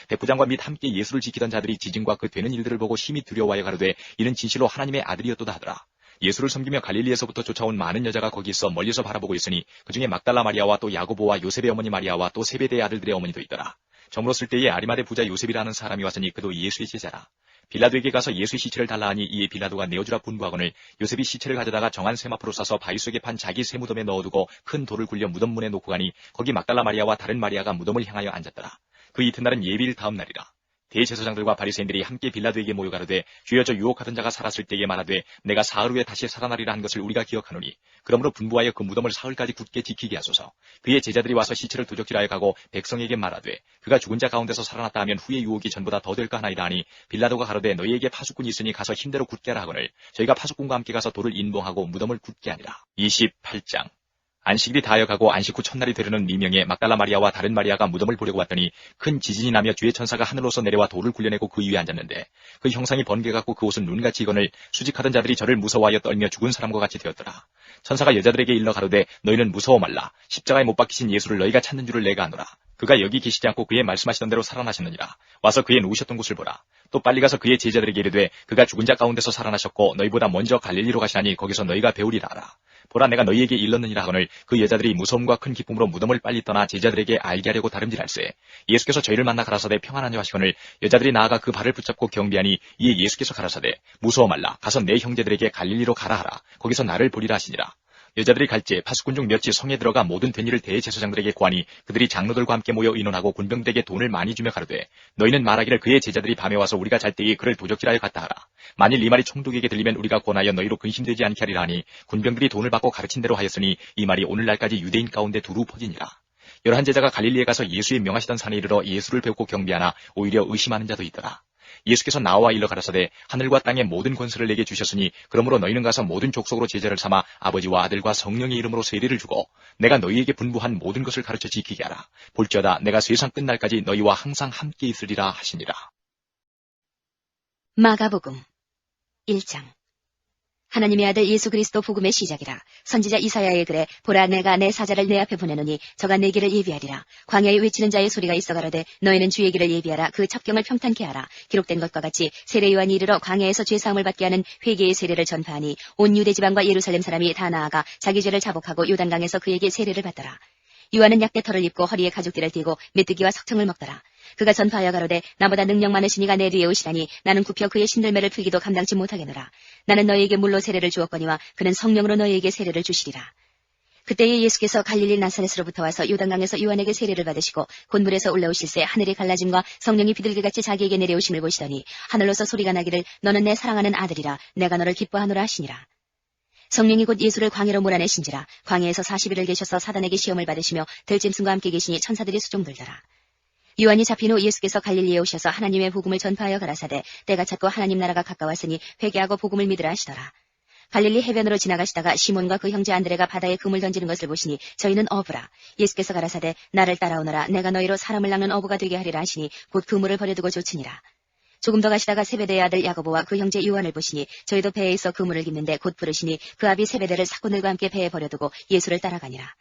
백부장과 및 함께 예수를 지키던 자들이 지진과 그 되는 일들을 보고 심히 두려워하여 가로되 이는 진실로 하나님의 아들이었도다 하더라. 예수를 섬기며 갈릴리에서부터 쫓아온 많은 여자가 거기 있어 멀리서 바라보고 있으니 그중에 막달라 마리아와 또 야고보와 요셉의 어머니 마리아와 또 세베대의 아들들의 어머니도 있더라. 저물어 쓸 때에 아리마대 부자 요셉이라는 사람이 왔으니 그도 예수의 제자라. 빌라도에게 가서 예수의 시체를 달라 하니 이에 빌라도가 내어주라 분부하거늘 요셉이 시체를 가져다가 정한 셈 앞으로 싸서 바위 속에 판 자기 세 무덤에 넣어두고 큰 돌을 굴려 무덤 문에 놓고 가니 거기 막달라 마리아와 다른 마리아가 무덤을 향하여 앉았더라. 그 이튿날은 예비일 다음 날이라. 대제사장들과 바리새인들이 함께 빌라도에게 모여 가로되 주여 저 유혹하던 자가 살았을 때에 말하되 내가 사흘 후에 다시 살아나리라 한 것을 우리가 기억하노니 그러므로 분부하여 그 무덤을 사흘까지 굳게 지키게 하소서. 그의 제자들이 와서 시체를 도적질하여 가고 백성에게 말하되 그가 죽은 자 가운데서 살아났다 하면 후의 유혹이 전보다 더 될까 하나이다 하니 빌라도가 가로되 너희에게 파수꾼이 있으니 가서 힘대로 굳게 하라 하거늘 저희가 파수꾼과 함께 가서 돌을 인봉하고 무덤을 굳게 하니라. 28장 안식일이 다하여가고 안식 후 첫날이 되려는 미명에 막달라 마리아와 다른 마리아가 무덤을 보려고 왔더니 큰 지진이 나며 주의 천사가 하늘로서 내려와 돌을 굴려내고 그 위에 앉았는데 그 형상이 번개같고 그 옷은 눈같이 이거늘 수직하던 자들이 저를 무서워하여 떨며 죽은 사람과 같이 되었더라. 천사가 여자들에게 일러 가로되 너희는 무서워 말라. 십자가에 못 박히신 예수를 너희가 찾는 줄을 내가 아노라. 그가 여기 계시지 않고 그의 말씀하시던 대로 살아나셨느니라. 와서 그의 누우셨던 곳을 보라. 또 빨리 가서 그의 제자들에게 이르되 그가 죽은 자 가운데서 살아나셨고 너희보다 먼저 갈릴리로 가시나니 거기서 너희가 배우리라 하라. 보라 내가 너희에게 일렀느니라 하거늘 그 여자들이 무서움과 큰 기쁨으로 무덤을 빨리 떠나 제자들에게 알게 하려고 다름질할세. 예수께서 저희를 만나 가라사대 평안하냐 하시거늘 여자들이 나아가 그 발을 붙잡고 경배하니 이에 예수께서 가라사대 무서워 말라. 가서 내 형제들에게 갈릴리로 가라 하라. 거기서 나를 보리라 하시니라. 여자들이 갈지에 파수꾼 중 몇이 성에 들어가 모든 된 일을 대제사장들에게 고하니 그들이 장로들과 함께 모여 의논하고 군병들에게 돈을 많이 주며 가로되 너희는 말하기를 그의 제자들이 밤에 와서 우리가 잘 때에 그를 도적질하여 갔다 하라. 만일 이 말이 총독에게 들리면 우리가 권하여 너희로 근심되지 않게 하리라 하니 군병들이 돈을 받고 가르친 대로 하였으니 이 말이 오늘날까지 유대인 가운데 두루 퍼지니라. 11 제자가 갈릴리에 가서 예수의 명하시던 산에 이르러 예수를 배우고 경배하나 오히려 의심하는 자도 있더라. 예수께서 나와 일러 가라사대 하늘과 땅의 모든 권세를 내게 주셨으니 그러므로 너희는 가서 모든 족속으로 제자를 삼아 아버지와 아들과 성령의 이름으로 세례를 주고 내가 너희에게 분부한 모든 것을 가르쳐 지키게 하라. 볼지어다 내가 세상 끝날까지 너희와 항상 함께 있으리라 하시니라. 마가복음 1장 하나님의 아들 예수 그리스도 복음의 시작이라. 선지자 이사야의 글에 보라 내가 내 사자를 내 앞에 보내노니 저가 내 길을 예비하리라. 광야에 외치는 자의 소리가 있어 가로되 너희는 주의 길을 예비하라. 그 첩경을 평탄케 하라. 기록된 것과 같이 세례 요한이 이르러 광야에서 죄사함을 받게 하는 회개의 세례를 전파하니 온 유대 지방과 예루살렘 사람이 다 나아가 자기 죄를 자복하고 요단강에서 그에게 세례를 받더라. 요한은 약대털을 입고 허리에 가죽띠를 띠고 메뚜기와 석청을 먹더라. 그가 전파하여 가로되 나보다 능력 많으신 이가 내 뒤에 오시라니 나는 굽혀 그의 신들매를 풀기도 감당치 못하겠노라. 나는 너희에게 물로 세례를 주었거니와 그는 성령으로 너희에게 세례를 주시리라. 그때에 예수께서 갈릴리 나사렛으로부터 와서 요단강에서 요한에게 세례를 받으시고 곤물에서 올라오실새 하늘이 갈라짐과 성령이 비둘기같이 자기에게 내려오심을 보시더니 하늘로서 소리가 나기를 너는 내 사랑하는 아들이라 내가 너를 기뻐하노라 하시니라. 성령이 곧 예수를 광야로 몰아내신지라. 광야에서 40일을 계셔서 사단에게 시험을 받으시며 들짐승과 함께 계시니 천사들이 수종들더라. 요한이 잡힌 후 예수께서 갈릴리에 오셔서 하나님의 복음을 전파하여 가라사대 때가 찼고 하나님 나라가 가까웠으니 회개하고 복음을 믿으라 하시더라. 갈릴리 해변으로 지나가시다가 시몬과 그 형제 안드레가 바다에 그물 던지는 것을 보시니 저희는 어부라. 예수께서 가라사대 나를 따라오너라. 내가 너희로 사람을 낚는 어부가 되게 하리라 하시니 곧 그물을 버려두고 쫓으니라. 조금 더 가시다가 세베대의 아들 야고보와 그 형제 요한을 보시니 저희도 배에 있어 그물을 깁는데 곧 부르시니 그 아비 세베대를 사꾼들과 함께 배에 버려두고 예수를 따라가니라.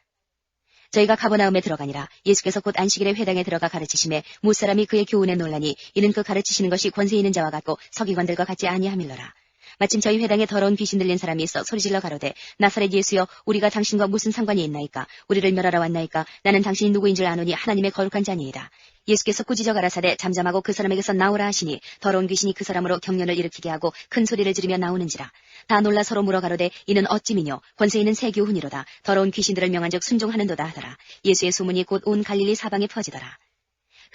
저희가 가버나움에 들어가니라. 예수께서 곧 안식일에 회당에 들어가 가르치심에 무사람이 그의 교훈에 놀라니 이는 그 가르치시는 것이 권세 있는 자와 같고 서기관들과 같지 아니함일러라. 마침 저희 회당에 더러운 귀신 들린 사람이 있어 소리질러 가로되 나사렛 예수여 우리가 당신과 무슨 상관이 있나이까. 우리를 멸하러 왔나이까. 나는 당신이 누구인 줄 아노니 하나님의 거룩한 자니이다. 예수께서 꾸짖어 가라사대 잠잠하고 그 사람에게서 나오라 하시니 더러운 귀신이 그 사람으로 경련을 일으키게 하고 큰 소리를 지르며 나오는지라. 다 놀라 서로 물어 가로되 이는 어찌미뇨 권세 있는 새 교훈이로다. 더러운 귀신들을 명한즉 순종하는도다 하더라. 예수의 소문이 곧 온 갈릴리 사방에 퍼지더라.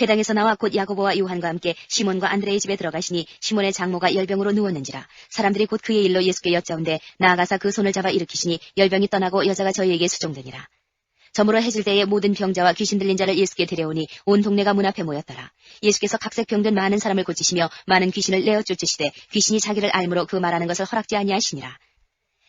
회당에서 나와 곧 야고보와 요한과 함께 시몬과 안드레의 집에 들어가시니 시몬의 장모가 열병으로 누웠는지라. 사람들이 곧 그의 일로 예수께 여짜온데 나아가사 그 손을 잡아 일으키시니 열병이 떠나고 여자가 저희에게 수종되니라. 저물어 해질 때에 모든 병자와 귀신 들린 자를 예수께 데려오니 온 동네가 문 앞에 모였더라. 예수께서 각색 병든 많은 사람을 고치시며 많은 귀신을 내어 쫓으시되 귀신이 자기를 알므로 그 말하는 것을 허락지 아니하시니라.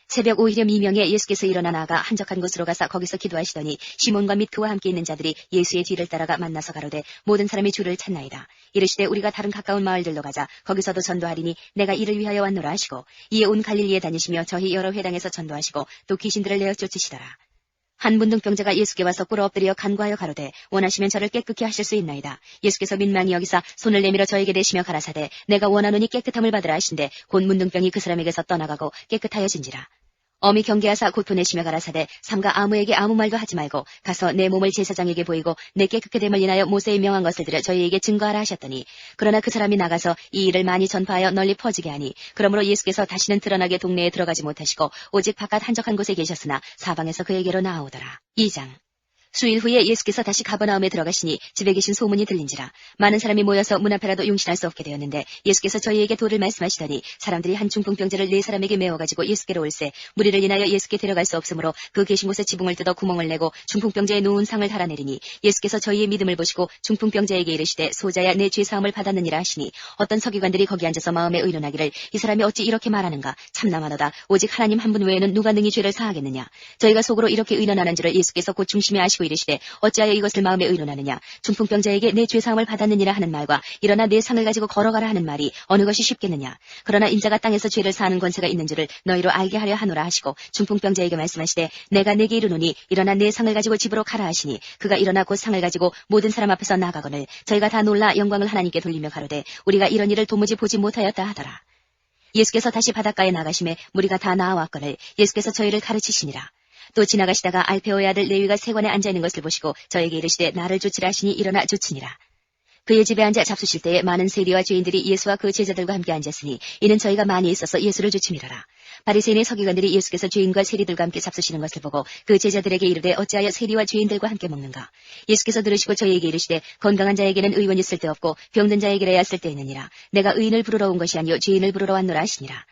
새벽 오히려 미명에 예수께서 일어나 나아가 한적한 곳으로 가서 거기서 기도하시더니 시몬과 및 그와 함께 있는 자들이 예수의 뒤를 따라가 만나서 가로되 모든 사람이 주를 찾나이다. 이르시되 우리가 다른 가까운 마을들로 가자. 거기서도 전도하리니 내가 이를 위하여 왔노라 하시고 이에 온 갈릴리에 다니시며 저희 여러 회당에서 전도하시고 또 귀신들을 내어 쫓으시더라. 한 문둥병자가 예수께 와서 꿇어 엎드려 간구하여 가로되 원하시면 저를 깨끗게 하실 수 있나이다. 예수께서 민망히 여기사 손을 내밀어 저에게 대시며 가라사대 내가 원하노니 깨끗함을 받으라 하신대 곧 문둥병이 그 사람에게서 떠나가고 깨끗하여진지라. 어미 경계하사 곧 보내시며 가라사대 삼가 아무에게 아무 말도 하지 말고 가서 내 몸을 제사장에게 보이고 내 깨끗게 됨을 인하여 모세의 명한 것을 들여 저희에게 증거하라 하셨더니 그러나 그 사람이 나가서 이 일을 많이 전파하여 널리 퍼지게 하니 그러므로 예수께서 다시는 드러나게 동네에 들어가지 못하시고 오직 바깥 한적한 곳에 계셨으나 사방에서 그에게로 나아오더라. 2장 수일 후에 예수께서 다시 가버나움에 들어가시니 집에 계신 소문이 들린지라. 많은 사람이 모여서 문 앞에라도 용신할 수 없게 되었는데 예수께서 저희에게 도를 말씀하시더니 사람들이 한 중풍병자를 4사람에게 메워가지고 예수께로 올세 무리를 인하여 예수께 데려갈 수 없으므로 그 계신 곳에 지붕을 뜯어 구멍을 내고 중풍병자의 누운 상을 달아내리니 예수께서 저희의 믿음을 보시고 중풍병자에게 이르시되 소자야 내 죄사함을 받았느니라 하시니 어떤 서기관들이 거기 앉아서 마음에 의논하기를 이 사람이 어찌 이렇게 말하는가 참나마도다. 오직 하나님 한 분 외에는 누가 능히 죄를 사하겠느냐. 저희가 속으로 이렇게 의논하는 줄을 예수께서 곧 중심에 아시고 이르시되 어찌하여 이것을 마음에 의논하느냐. 중풍병자에게 내 죄사함을 받았느니라 하는 말과 일어나 내 상을 가지고 걸어가라 하는 말이 어느 것이 쉽겠느냐. 그러나 인자가 땅에서 죄를 사하는 권세가 있는 줄을 너희로 알게 하려 하노라 하시고 중풍병자에게 말씀하시되 내가 내게 이르노니 일어나 내 상을 가지고 집으로 가라 하시니 그가 일어나 곧 상을 가지고 모든 사람 앞에서 나가거늘 저희가 다 놀라 영광을 하나님께 돌리며 가로되 우리가 이런 일을 도무지 보지 못하였다 하더라. 예수께서 다시 바닷가에 나가심에 무리가 다 나아왔거늘 예수께서 저희를 가르치시니라. 또 지나가시다가 알페오의 아들 레위가 세관에 앉아있는 것을 보시고 저에게 이르시되 나를 쫓으라 하시니 일어나 쫓으니라. 그의 집에 앉아 잡수실 때에 많은 세리와 죄인들이 예수와 그 제자들과 함께 앉았으니 이는 저희가 많이 있어서 예수를 쫓음이라라. 바리새인의 서기관들이 예수께서 죄인과 세리들과 함께 잡수시는 것을 보고 그 제자들에게 이르되 어찌하여 세리와 죄인들과 함께 먹는가. 예수께서 들으시고 저희에게 이르시되 건강한 자에게는 의원이 쓸데없고 병든 자에게라야 쓸데있느니라. 내가 의인을 부르러 온 것이 아니요 죄인을 부르러 왔노라 하시니라.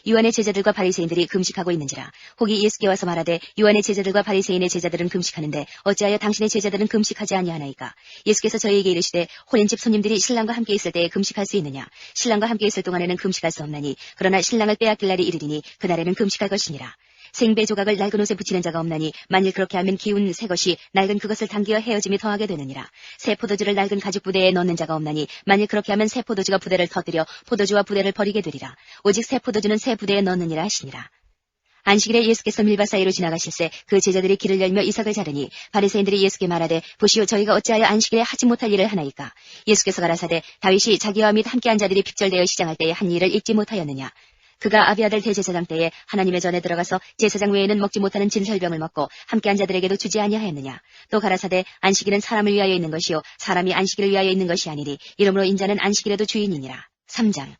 요한의 제자들과 바리새인들이 금식하고 있는지라. 혹이 예수께 와서 말하되 요한의 제자들과 바리새인의 제자들은 금식하는데 어찌하여 당신의 제자들은 금식하지 아니하나이까. 예수께서 저희에게 이르시되 혼인집 손님들이 신랑과 함께 있을 때에 금식할 수 있느냐. 신랑과 함께 있을 동안에는 금식할 수 없나니 그러나 신랑을 빼앗길 날이 이르리니 그날에는 금식할 것이니라. 생배 조각을 낡은 옷에 붙이는 자가 없나니 만일 그렇게 하면 기운 새 것이 낡은 그것을 당기어 헤어짐이 더하게 되느니라. 새 포도주를 낡은 가죽 부대에 넣는 자가 없나니 만일 그렇게 하면 새 포도주가 부대를 터뜨려 포도주와 부대를 버리게 되리라. 오직 새 포도주는 새 부대에 넣느니라 하시니라. 안식일에 예수께서 밀밭 사이로 지나가실새 그 제자들이 길을 열며 이삭을 자르니 바리새인들이 예수께 말하되 보시오 저희가 어찌하여 안식일에 하지 못할 일을 하나이까. 예수께서 가라사대 다윗이 자기와 및 함께한 자들이 핍절되어 시장할 때에 한 일을 잊지 못하였느냐. 그가 아비아들 대제사장 때에 하나님의 전에 들어가서 제사장 외에는 먹지 못하는 진설병을 먹고 함께한 자들에게도 주지 아니하였느냐. 또 가라사대 안식일은 사람을 위하여 있는 것이요 사람이 안식일을 위하여 있는 것이 아니니 이러므로 인자는 안식일에도 주인이니라. 3장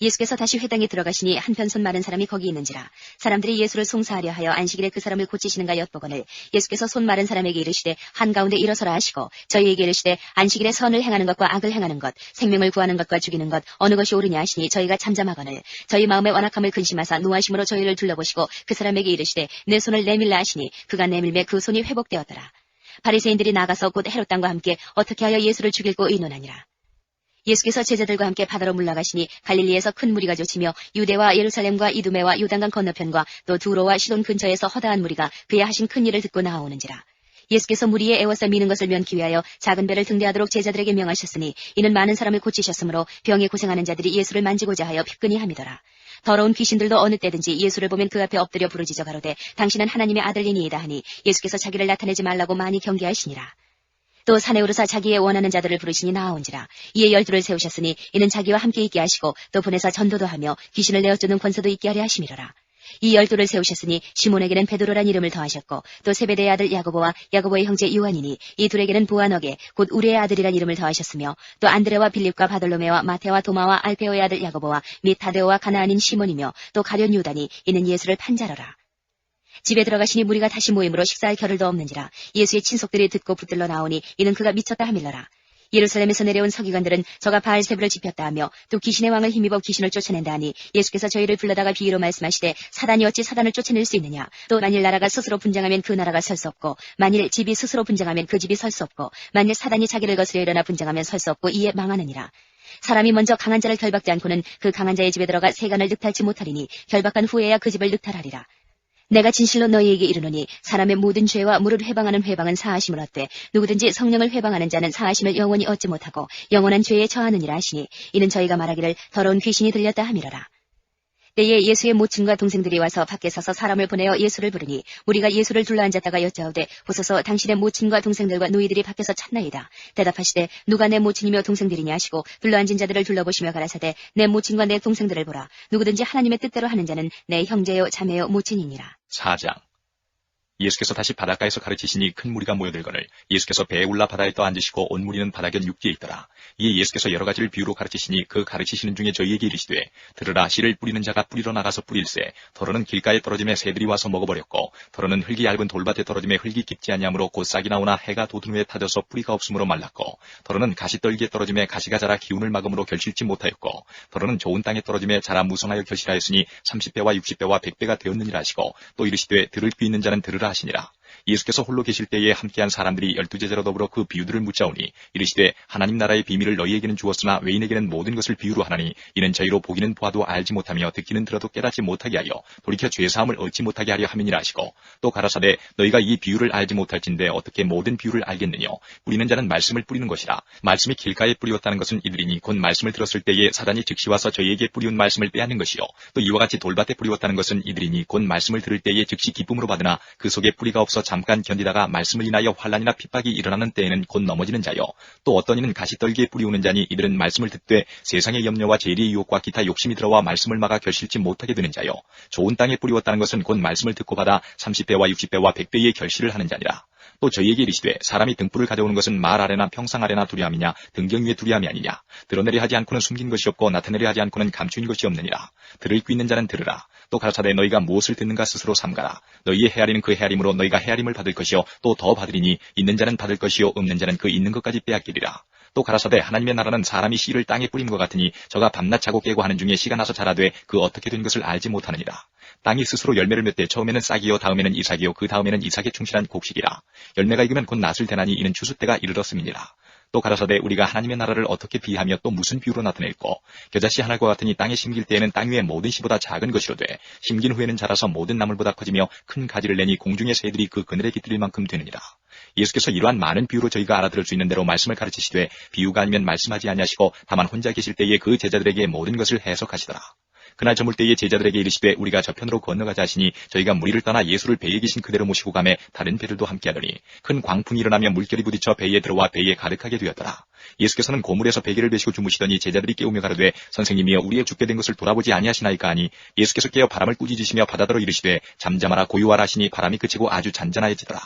예수께서 다시 회당에 들어가시니 한편 손 마른 사람이 거기 있는지라. 사람들이 예수를 송사하려 하여 안식일에 그 사람을 고치시는가 엿보거늘 예수께서 손 마른 사람에게 이르시되 한가운데 일어서라 하시고 저희에게 이르시되 안식일에 선을 행하는 것과 악을 행하는 것 생명을 구하는 것과 죽이는 것 어느 것이 옳으냐 하시니 저희가 잠잠하거늘 저희 마음의 완악함을 근심하사 노하심으로 저희를 둘러보시고 그 사람에게 이르시되 내 손을 내밀라 하시니 그가 내밀매 그 손이 회복되었더라. 바리새인들이 나가서 곧 헤롯 당과 함께 어떻게 하여 예수를 죽일고 의논하니라. 예수께서 제자들과 함께 바다로 물러가시니 갈릴리에서 큰 무리가 쫓으며 유대와 예루살렘과 이두메와 요단강 건너편과 또 두로와 시돈 근처에서 허다한 무리가 그의 하신 큰 일을 듣고 나아오는지라. 예수께서 무리에 애워싸 미는 것을 면키 위하여 작은 배를 등대하도록 제자들에게 명하셨으니 이는 많은 사람을 고치셨으므로 병에 고생하는 자들이 예수를 만지고자 하여 피끈이 함이더라. 더러운 귀신들도 어느 때든지 예수를 보면 그 앞에 엎드려 부르짖어 가로되 당신은 하나님의 아들이니이다 하니 예수께서 자기를 나타내지 말라고 많이 경계하시니라. 또 산에 오르사 자기의 원하는 자들을 부르시니 나아온지라. 이에 12를 세우셨으니 이는 자기와 함께 있게 하시고 또 보내사 전도도 하며 귀신을 내어쫓는 권세도 있게 하려 하심이로라. 이 12를 세우셨으니 시몬에게는 베드로란 이름을 더하셨고 또 세베대의 아들 야고보와 야고보의 형제 요한이니 이 둘에게는 보아너게 곧 우리의 아들이란 이름을 더하셨으며 또 안드레와 빌립과 바돌로메와 마테와 도마와 알페오의 아들 야고보와 및 타데오와 가나안인 시몬이며 또 가룟 유다니 이는 예수를 판자로라. 집에 들어가시니 무리가 다시 모임으로 식사할 겨를도 없는지라. 예수의 친속들이 듣고 붙들러 나오니 이는 그가 미쳤다 함일러라. 예루살렘에서 내려온 서기관들은 저가 바알세불을 지폈다 하며 또 귀신의 왕을 힘입어 귀신을 쫓아낸다 하니 예수께서 저희를 불러다가 비유로 말씀하시되 사단이 어찌 사단을 쫓아낼 수 있느냐. 또 만일 나라가 스스로 분쟁하면 그 나라가 설 수 없고 만일 집이 스스로 분쟁하면 그 집이 설 수 없고 만일 사단이 자기를 거스려 일어나 분쟁하면 설 수 없고 이에 망하느니라. 사람이 먼저 강한 자를 결박지 않고는 그 강한 자의 집에 들어가 세간을 늑탈치 못하리니 결박한 후에야 그 집을 늑탈하리라. 내가 진실로 너희에게 이르노니 사람의 모든 죄와 물을 회방하는 회방은 사하심을 얻되 누구든지 성령을 회방하는 자는 사하심을 영원히 얻지 못하고 영원한 죄에 처하느니라 하시니 이는 저희가 말하기를 더러운 귀신이 들렸다 함이로라. 때에 예수의 모친과 동생들이 와서 밖에 서서 사람을 보내어 예수를 부르니 우리가 예수를 둘러앉았다가 여짜오되 보소서 당신의 모친과 동생들과 노이들이 밖에서 찾나이다. 대답하시되 누가 내 모친이며 동생들이냐 하시고 둘러앉은 자들을 둘러보시며 가라사대 내 모친과 내 동생들을 보라. 누구든지 하나님의 뜻대로 하는 자는 내 형제요 자매요 모친이니라. 4장. 예수께서 다시 바닷가에서 가르치시니 큰 무리가 모여들거늘 예수께서 배에 올라 바다에 떠 앉으시고 온 무리는 바다견 육지에 있더라. 이에 예수께서 여러 가지를 비유로 가르치시니 그 가르치시는 중에 저희에게 이르시되 들으라. 씨를 뿌리는 자가 뿌리러 나가서 뿌릴새 더러는 길가에 떨어짐에 새들이 와서 먹어버렸고 더러는 흙이 얇은 돌밭에 떨어짐에 흙이 깊지 아니하므로 곧 싹이 나오나 해가 돋은 후에 타져서 뿌리가 없으므로 말랐고 더러는 가시떨기에 떨어짐에 가시가 자라 기운을 막음으로 결실치 못하였고 더러는 좋은 땅에 떨어짐에 자라 무성하여 결실하였으니 30배와 60배와 100배가 되었느니라 하시고 또 이르시되 들을 귀 있는 자는 들으라 하시니라. 예수께서 홀로 계실 때에 함께한 사람들이 12제자로 더불어 그 비유들을 묻자오니 이르시되 하나님 나라의 비밀을 너희에게는 주었으나 외인에게는 모든 것을 비유로 하나니 이는 저희로 보기는 보아도 알지 못하며 듣기는 들어도 깨닫지 못하게 하여 돌이켜 죄사함을 얻지 못하게 하려 함이니라 하시고 또 가라사대 너희가 이 비유를 알지 못할진대 어떻게 모든 비유를 알겠느냐. 뿌리는 자는 말씀을 뿌리는 것이라. 말씀이 길가에 뿌리었다는 것은 이들이니 곧 말씀을 들었을 때에 사단이 즉시 와서 저희에게 뿌리운 말씀을 빼앗는 것이요 또 이와 같이 돌밭에 뿌리었다는 것은 이들이니 곧 말씀을 들을 때에 즉시 기쁨으로 받으나 그 속에 뿌리가 없어 잠깐 견디다가 말씀을 인하여 환난이나 핍박이 일어나는 때에는 곧 넘어지는 자요 또 어떤 이는 가시떨기에 뿌리우는 자니 이들은 말씀을 듣되 세상의 염려와 재리의 유혹과 기타 욕심이 들어와 말씀을 막아 결실치 못하게 되는 자요 좋은 땅에 뿌리웠다는 것은 곧 말씀을 듣고 받아 30배와 60배와 100배의 결실을 하는 자니라. 또 저희에게 이르시되 사람이 등불을 가져오는 것은 말 아래나 평상 아래나 두려함이냐 등경 위에 두려함이 아니냐. 드러내려 하지 않고는 숨긴 것이 없고 나타내려 하지 않고는 감추인 것이 없느니라. 들을 귀 있는 자는 들으라. 또 가라사대 너희가 무엇을 듣는가 스스로 삼가라. 너희의 헤아리는 그 헤아림으로 너희가 헤아림을 받을 것이요 또 더 받으리니 있는 자는 받을 것이요 없는 자는 그 있는 것까지 빼앗기리라. 또 가라사대 하나님의 나라는 사람이 씨를 땅에 뿌림과 같으니 저가 밤낮 자고 깨고 하는 중에 씨가 나서 자라되 그 어떻게 된 것을 알지 못하느니라. 땅이 스스로 열매를 맺되 처음에는 싹이요 다음에는 이삭이요 그 다음에는 이삭에 충실한 곡식이라. 열매가 익으면 곧 낫을 대나니 이는 추수 때가 이르렀음이니라. 또 가라사대 우리가 하나님의 나라를 어떻게 비하며 또 무슨 비유로 나타낼꼬. 겨자씨 하나과 같으니 땅에 심길 때에는 땅 위에 모든 씨보다 작은 것이로되 심긴 후에는 자라서 모든 나물보다 커지며 큰 가지를 내니 공중의 새들이 그 그늘에 깃들일 만큼 되느니라. 예수께서 이러한 많은 비유로 저희가 알아들을 수 있는 대로 말씀을 가르치시되 비유가 아니면 말씀하지 아니하시고 다만 혼자 계실 때에 그 제자들에게 모든 것을 해석하시더라. 그날 저물 때에 제자들에게 이르시되 우리가 저편으로 건너가자 하시니 저희가 무리를 떠나 예수를 배에 계신 그대로 모시고 가매 다른 배들도 함께하더니 큰 광풍이 일어나며 물결이 부딪혀 배에 들어와 배에 가득하게 되었더라. 예수께서는 고물에서 베개를 베시고 주무시더니 제자들이 깨우며 가로되 선생님이여 우리의 죽게 된 것을 돌아보지 아니하시나이까 하니 예수께서 깨어 바람을 꾸짖으시며 바다더러 이르시되 잠잠하라 고요하라 하시니 바람이 그치고 아주 잔잔하여지더라.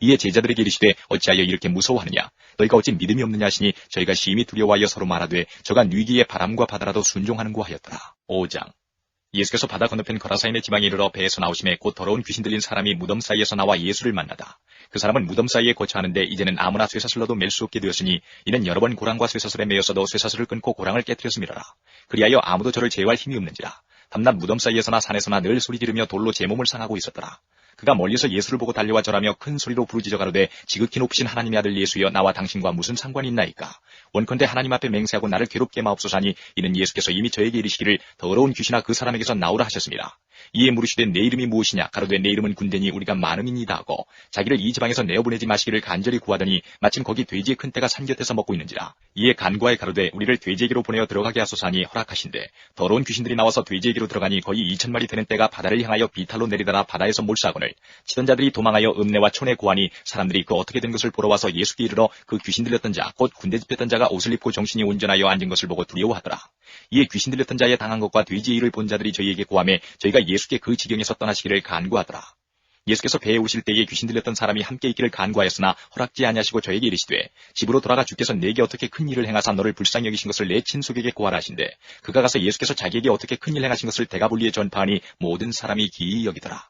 이에 제자들에게 이르시되 어찌하여 이렇게 무서워하느냐? 너희가 어찌 믿음이 없느냐 하시니 저희가 심히 두려워하여 서로 말하되 저가 누이기에 바람과 바다라도 순종하는고 하였더라. 5장. 예수께서 바다 건너편 거라사인의 지방에 이르러 배에서 나오심에 곧 더러운 귀신 들린 사람이 무덤 사이에서 나와 예수를 만나다. 그 사람은 무덤 사이에 거처하는데 이제는 아무나 쇠사슬 넣어도 맬 수 없게 되었으니 이는 여러 번 고랑과 쇠사슬에 매였어도 쇠사슬을 끊고 고랑을 깨뜨렸음이라라. 그리하여 아무도 저를 제어할 힘이 없는지라. 밤낮 무덤 사이에서나 산에서나 늘 소리 지르며 돌로 제 몸을 상하고 있었더라. 그가 멀리서 예수를 보고 달려와 절하며 큰 소리로 부르짖어 가로되 지극히 높으신 하나님의 아들 예수여 나와 당신과 무슨 상관이 있나이까? 원컨대 하나님 앞에 맹세하고 나를 괴롭게 마옵소서 하니 이는 예수께서 이미 저에게 이르시기를 더러운 귀신아 그 사람에게서 나오라 하셨습니다. 이에 물으시되 내 이름이 무엇이냐? 가로되 내 이름은 군대니 우리가 많음이니이다 하고 자기를 이 지방에서 내어보내지 마시기를 간절히 구하더니 마침 거기 돼지의 큰 떼가 산 곁에서 먹고 있는지라. 이에 간구하여 가로되 우리를 돼지에게로 보내어 들어가게 하소서 하니 허락하신대 더러운 귀신들이 나와서 돼지에게로 들어가니 거의 2,000마리 되는 떼가 바다를 향하여 비탈로 내리다가 바다에서 몰사하거늘 치던 자들이 도망하여 읍내와 촌에 고하니 사람들이 그 어떻게 된 것을 보러 와서 예수께 이르러 그 귀신 들렸던 자 곧 군대 집했던 자가 옷을 입고 정신이 온전하여 앉은 것을 보고 두려워하더라. 이에 귀신 들렸던 자의 당한 것과 돼지의 일을 본 자들이 저희에게 고하매 저희가 예수께 그 지경에서 떠나시기를 간구하더라. 예수께서 배에 오실 때에 귀신 들렸던 사람이 함께 있기를 간구하였으나 허락지 아니하시고 저에게 이르시되 집으로 돌아가 주께서 내게 어떻게 큰 일을 행하사 너를 불쌍히 여기신 것을 내 친속에게 고하라 하신대 그가 가서 예수께서 자기에게 어떻게 큰 일 행하신 것을 대가불리에 전파하니 모든 사람이 기이 여기더라.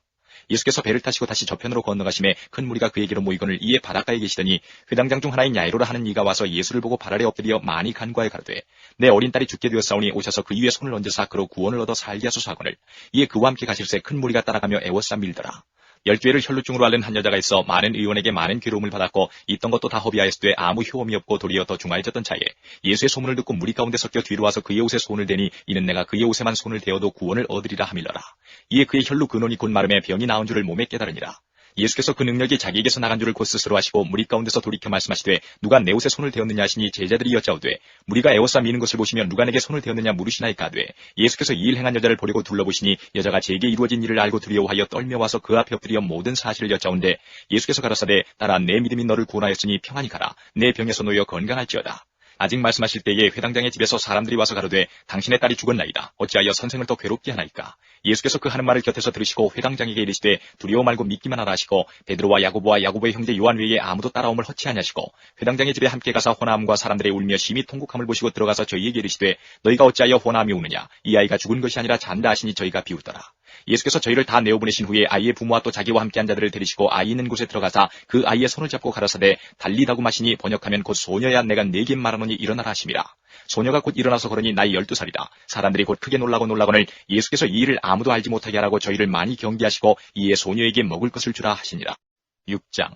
예수께서 배를 타시고 다시 저편으로 건너가심에 큰 무리가 그에게로 모이거늘 이에 바닷가에 계시더니 회당장 중 하나인 야이로라 하는 이가 와서 예수를 보고 발 아래 엎드려 많이 간구하여 가로되 내 어린 딸이 죽게 되었사오니 오셔서 그 위에 손을 얹으사 그로 구원을 얻어 살게 하소서 하거늘 이에 그와 함께 가실새 큰 무리가 따라가며 애워싸 밀더라. 12회를 혈루증으로 앓는 한 여자가 있어 많은 의원에게 많은 괴로움을 받았고 있던 것도 다 허비하였으되 아무 효험이 없고 도리어 더 중하여졌던 차에 예수의 소문을 듣고 무리 가운데 섞여 뒤로 와서 그의 옷에 손을 대니 이는 내가 그의 옷에만 손을 대어도 구원을 얻으리라 함일러라. 이에 그의 혈루 근원이 곧 마름에 병이 나은 줄을 몸에 깨달으니라. 예수께서 그 능력이 자기에게서 나간 줄을 곧 스스로 하시고 무리 가운데서 돌이켜 말씀하시되 누가 내 옷에 손을 대었느냐 하시니 제자들이 여짜오되 무리가 애워싸 미는 것을 보시며 누가 내게 손을 대었느냐 물으시나이까 하되 예수께서 이 일 행한 여자를 보려고 둘러보시니 여자가 제게 이루어진 일을 알고 두려워하여 떨며 와서 그 앞에 엎드려 모든 사실을 여짜온데 예수께서 가라사대 따라 내 믿음이 너를 구원하였으니 평안히 가라 내 병에서 놓여 건강할지어다. 아직 말씀하실 때에 회당장의 집에서 사람들이 와서 가로되 당신의 딸이 죽었나이다. 어찌하여 선생을 더 괴롭게 하나이까? 예수께서 그 하는 말을 곁에서 들으시고 회당장에게 이르시되 두려워 말고 믿기만 하라 하시고 베드로와 야고보와 야고보의 형제 요한 외에 아무도 따라옴을 허치하냐시고 회당장의 집에 함께 가서 호남과 사람들의 울며 심히 통곡함을 보시고 들어가서 저희에게 이르시되 너희가 어찌하여 호남이 우느냐? 이 아이가 죽은 것이 아니라 잔다 하시니 저희가 비웃더라. 예수께서 저희를 다 내어보내신 후에 아이의 부모와 또 자기와 함께한 자들을 데리시고 아이 있는 곳에 들어가사 그 아이의 손을 잡고 가라사대 달리다고 마시니 번역하면 곧 소녀야 내가 네게 말하노니 일어나라 하심이라. 소녀가 곧 일어나서 걸으니 나이 12살이다. 사람들이 곧 크게 놀라거늘 예수께서 이 일을 아무도 알지 못하게 하라고 저희를 많이 경계하시고 이에 소녀에게 먹을 것을 주라 하시니라. 6장.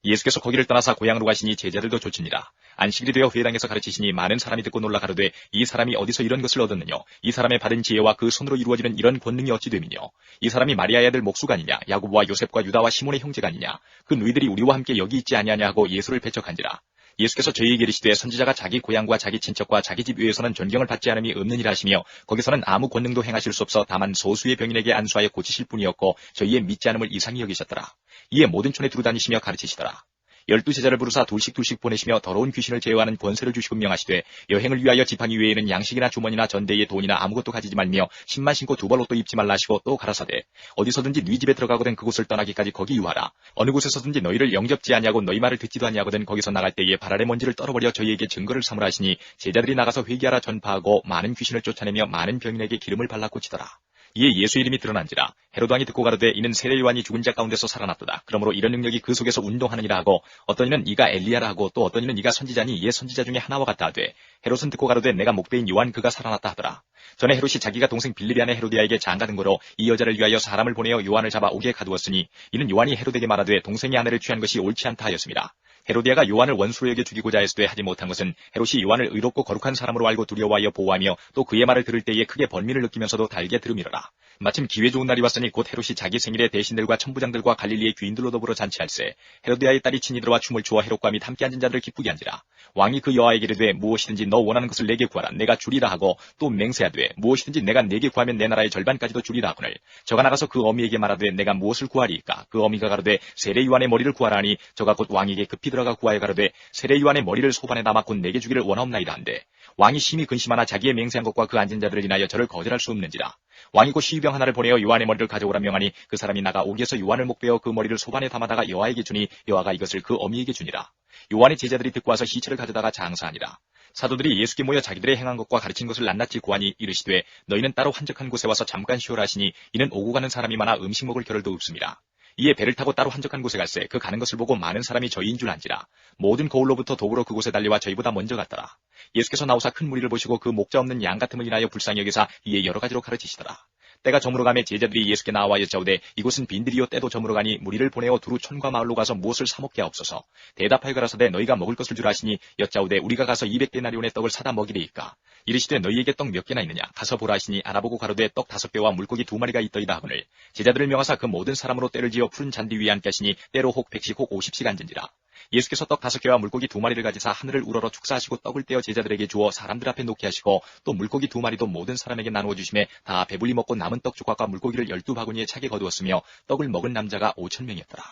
예수께서 거기를 떠나사 고향으로 가시니 제자들도 좇으니라. 안식일이 되어 회당에서 가르치시니 많은 사람이 듣고 놀라 가로되 이 사람이 어디서 이런 것을 얻었느냐? 이 사람의 받은 지혜와 그 손으로 이루어지는 이런 권능이 어찌 됨이냐? 이 사람이 마리아의 아들 목수가 아니냐? 야고보와 요셉과 유다와 시몬의 형제가 아니냐? 그 누이들이 우리와 함께 여기 있지 아니하냐 하고 예수를 배척한지라. 예수께서 저희에게 이르시되 선지자가 자기 고향과 자기 친척과 자기 집 위에서는 존경을 받지 않음이 없느니라 하시며 거기서는 아무 권능도 행하실 수 없어 다만 소수의 병인에게 안수하여 고치실 뿐이었고 저희의 믿지 않음을 이상히 여기셨더라. 이에 모든 촌에 두루다니시며 가르치시더라. 12제자를 부르사 둘씩 보내시며 더러운 귀신을 제어하는 권세를 주시고 명하시되 여행을 위하여 지팡이 외에는 양식이나 주머니나 전대에 돈이나 아무것도 가지지 말며 신만 신고 두 벌 옷도 입지 말라 하시고 또 가라사대 어디서든지 네 집에 들어가거든 그곳을 떠나기까지 거기 유하라. 어느 곳에서든지 너희를 영접지 아니하고 너희 말을 듣지도 아니하거든 거기서 나갈 때에 발 아래 먼지를 떨어버려 저희에게 증거를 삼으라 하시니 제자들이 나가서 회개하라 전파하고 많은 귀신을 쫓아내며 많은 병인에게 기름을 발라 고치더라. 이에 예수 이름이 드러난지라. 헤로드 왕이 듣고 가로되 이는 세례 요한이 죽은 자 가운데서 살아났도다. 그러므로 이런 능력이 그 속에서 운동하느니라 하고 어떤 이는 이가 엘리야라 하고 또 어떤 이는 이가 선지자니 이에 선지자 중에 하나와 같다 하되 헤롯은 듣고 가로되 내가 목배인 요한 그가 살아났다 하더라. 전에 헤롯이 자기가 동생 빌립의 아내 헤로디아에게 장가 든 거로 이 여자를 위하여 사람을 보내어 요한을 잡아 옥에 가두었으니 이는 요한이 헤롯에게 말하되 동생의 아내를 취한 것이 옳지 않다 하였습니다. 헤로디아가 요한을 원수로 여겨 죽이고자 했으되 하지 못한 것은 헤롯이 요한을 의롭고 거룩한 사람으로 알고 두려워하여 보호하며 또 그의 말을 들을 때에 크게 번민을 느끼면서도 달게 들음이로라. 마침 기회 좋은 날이 왔으니 곧 헤롯이 자기 생일에 대신들과 천부장들과 갈릴리의 귀인들로 더불어 잔치할세 헤로디아의 딸이 친히 들어와 춤을 추어 헤롯과 및 함께 앉은 자들을 기쁘게 한지라. 왕이 그 여아에게 이르되 무엇이든지 너 원하는 것을 내게 구하라 내가 주리라 하고 또 맹세하되 무엇이든지 내가 내게 구하면 내 나라의 절반까지도 주리라 하거늘 저가 나가서 그 어미에게 말하되 내가 무엇을 구하리이까? 그 어미가 가로되 세례 요한의 머리를 구하라 하니 저가 곧 왕에게 급히 들어가 구하여 가로되 세례 요한의 머리를 소반에 담아 곧 내게 주기를 원하옵나이다 한데 왕이 심히 근심하나 자기의 맹세한 것과 그 앉은 자들을 인하여 저를 거절할 수 없는지라. 왕이 곧 시위병 문병 하나를 보내어 요한의 머리를 가져오라 명하니 그 사람이 나가 옥에서 요한을 목베어 그 머리를 소반에 담아다가 여호와에게 주니 여호와가 이것을 그 어미에게 주니라. 요한의 제자들이 듣고 와서 시체를 가져다가 장사하니라. 사도들이 예수께 모여 자기들의 행한 것과 가르친 것을 낱낱이 고하니 이르시되 너희는 따로 한적한 곳에 와서 잠깐 쉬어라 하시니 이는 오고 가는 사람이 많아 음식 먹을 겨를도 없습니다. 이에 배를 타고 따로 한적한 곳에 갈새 그 가는 것을 보고 많은 사람이 저희인 줄 안지라. 모든 거울로부터 도구로 그곳에 달려와 저희보다 먼저 갔더라. 예수께서 나오사 큰 무리를 보시고 그 목자 없는 양 같음을 인하여 불쌍히 여기사 이에 여러 가지로 가르치시더라. 때가 저물어 가매 제자들이 예수께 나와 여짜오되 이곳은 빈들이요 때도 저물어 가니 무리를 보내어 두루 촌과 마을로 가서 무엇을 사 먹게 하옵소서. 대답하여 가라사대 너희가 먹을 것을 주라 하시니 여짜오되 우리가 가서 200데나리온의 떡을 사다 먹이리이까. 이르시되 너희에게 떡 몇 개나 있느냐 가서 보라 하시니 알아보고 가로되 떡 5개와 물고기 2마리가 있더이다 하거늘 제자들을 명하사 그 모든 사람으로 때를 지어 푸른 잔디 위에 앉게 하시니 때로 혹 100씩 혹 50씩 앉은지라. 예수께서 떡 5개와 물고기 2마리를 가지사 하늘을 우러러 축사하시고 떡을 떼어 제자들에게 주어 사람들 앞에 놓게 하시고 또 물고기 2마리도 모든 사람에게 나누어 주심에 다 배불리 먹고 남은 떡 조각과 물고기를 12바구니에 차게 거두었으며 떡을 먹은 남자가 5,000명이었더라.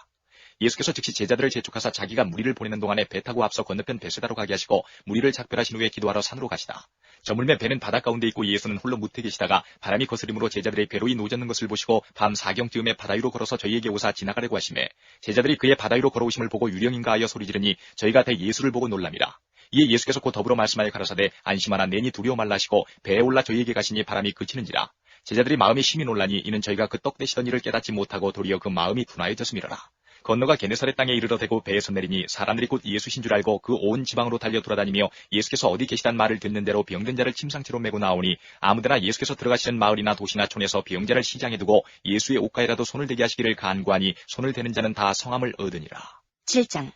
예수께서 즉시 제자들을 재촉하사 자기가 무리를 보내는 동안에 배 타고 앞서 건너편 베세다로 가게 하시고 무리를 작별하신 후에 기도하러 산으로 가시다. 저물매 배는 바다 가운데 있고 예수는 홀로 무태 계시다가 바람이 거스림으로 제자들의 배로이 노젓는 것을 보시고 밤 4경쯤에 바다 위로 걸어서 저희에게 오사 지나가려고 하시매 제자들이 그의 바다 위로 걸어오심을 보고 유령인가 하여 소리 지르니 저희가 대 예수를 보고 놀랍니다. 이에 예수께서 곧 더불어 말씀하여 가라사대 안심하라 내니 두려워 말라 하시고 배에 올라 저희에게 가시니 바람이 그치는지라. 제자들이 마음이 심히 놀라니 이는 저희가 그 떡 되시던 일을 깨닫지 못하고 도리어 그 마음이 둔하여졌음이로라. 건너가 게네사렛 땅에 이르러 대고 배에서 내리니 사람들이 곧 예수신 줄 알고 그 온 지방으로 달려 돌아다니며 예수께서 어디 계시단 말을 듣는 대로 병든 자를 침상채로 메고 나오니 아무데나 예수께서 들어가시는 마을이나 도시나 촌에서 병자를 시장에 두고 예수의 옷가에라도 손을 대게 하시기를 간구하니 손을 대는 자는 다 성함을 얻으니라. 7장.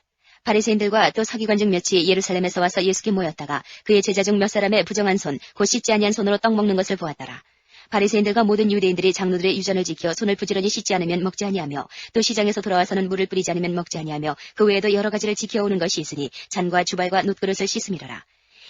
바리새인들과 또 서기관 중 몇이 예루살렘에서 와서 예수께 모였다가 그의 제자 중 몇 사람의 부정한 손, 곧 씻지 아니한 손으로 떡 먹는 것을 보았더라. 바리새인들과 모든 유대인들이 장로들의 유전을 지켜 손을 부지런히 씻지 않으면 먹지 아니하며 또 시장에서 돌아와서는 물을 뿌리지 않으면 먹지 아니하며 그 외에도 여러 가지를 지켜오는 것이 있으니 잔과 주발과 놋그릇을 씻음이로라.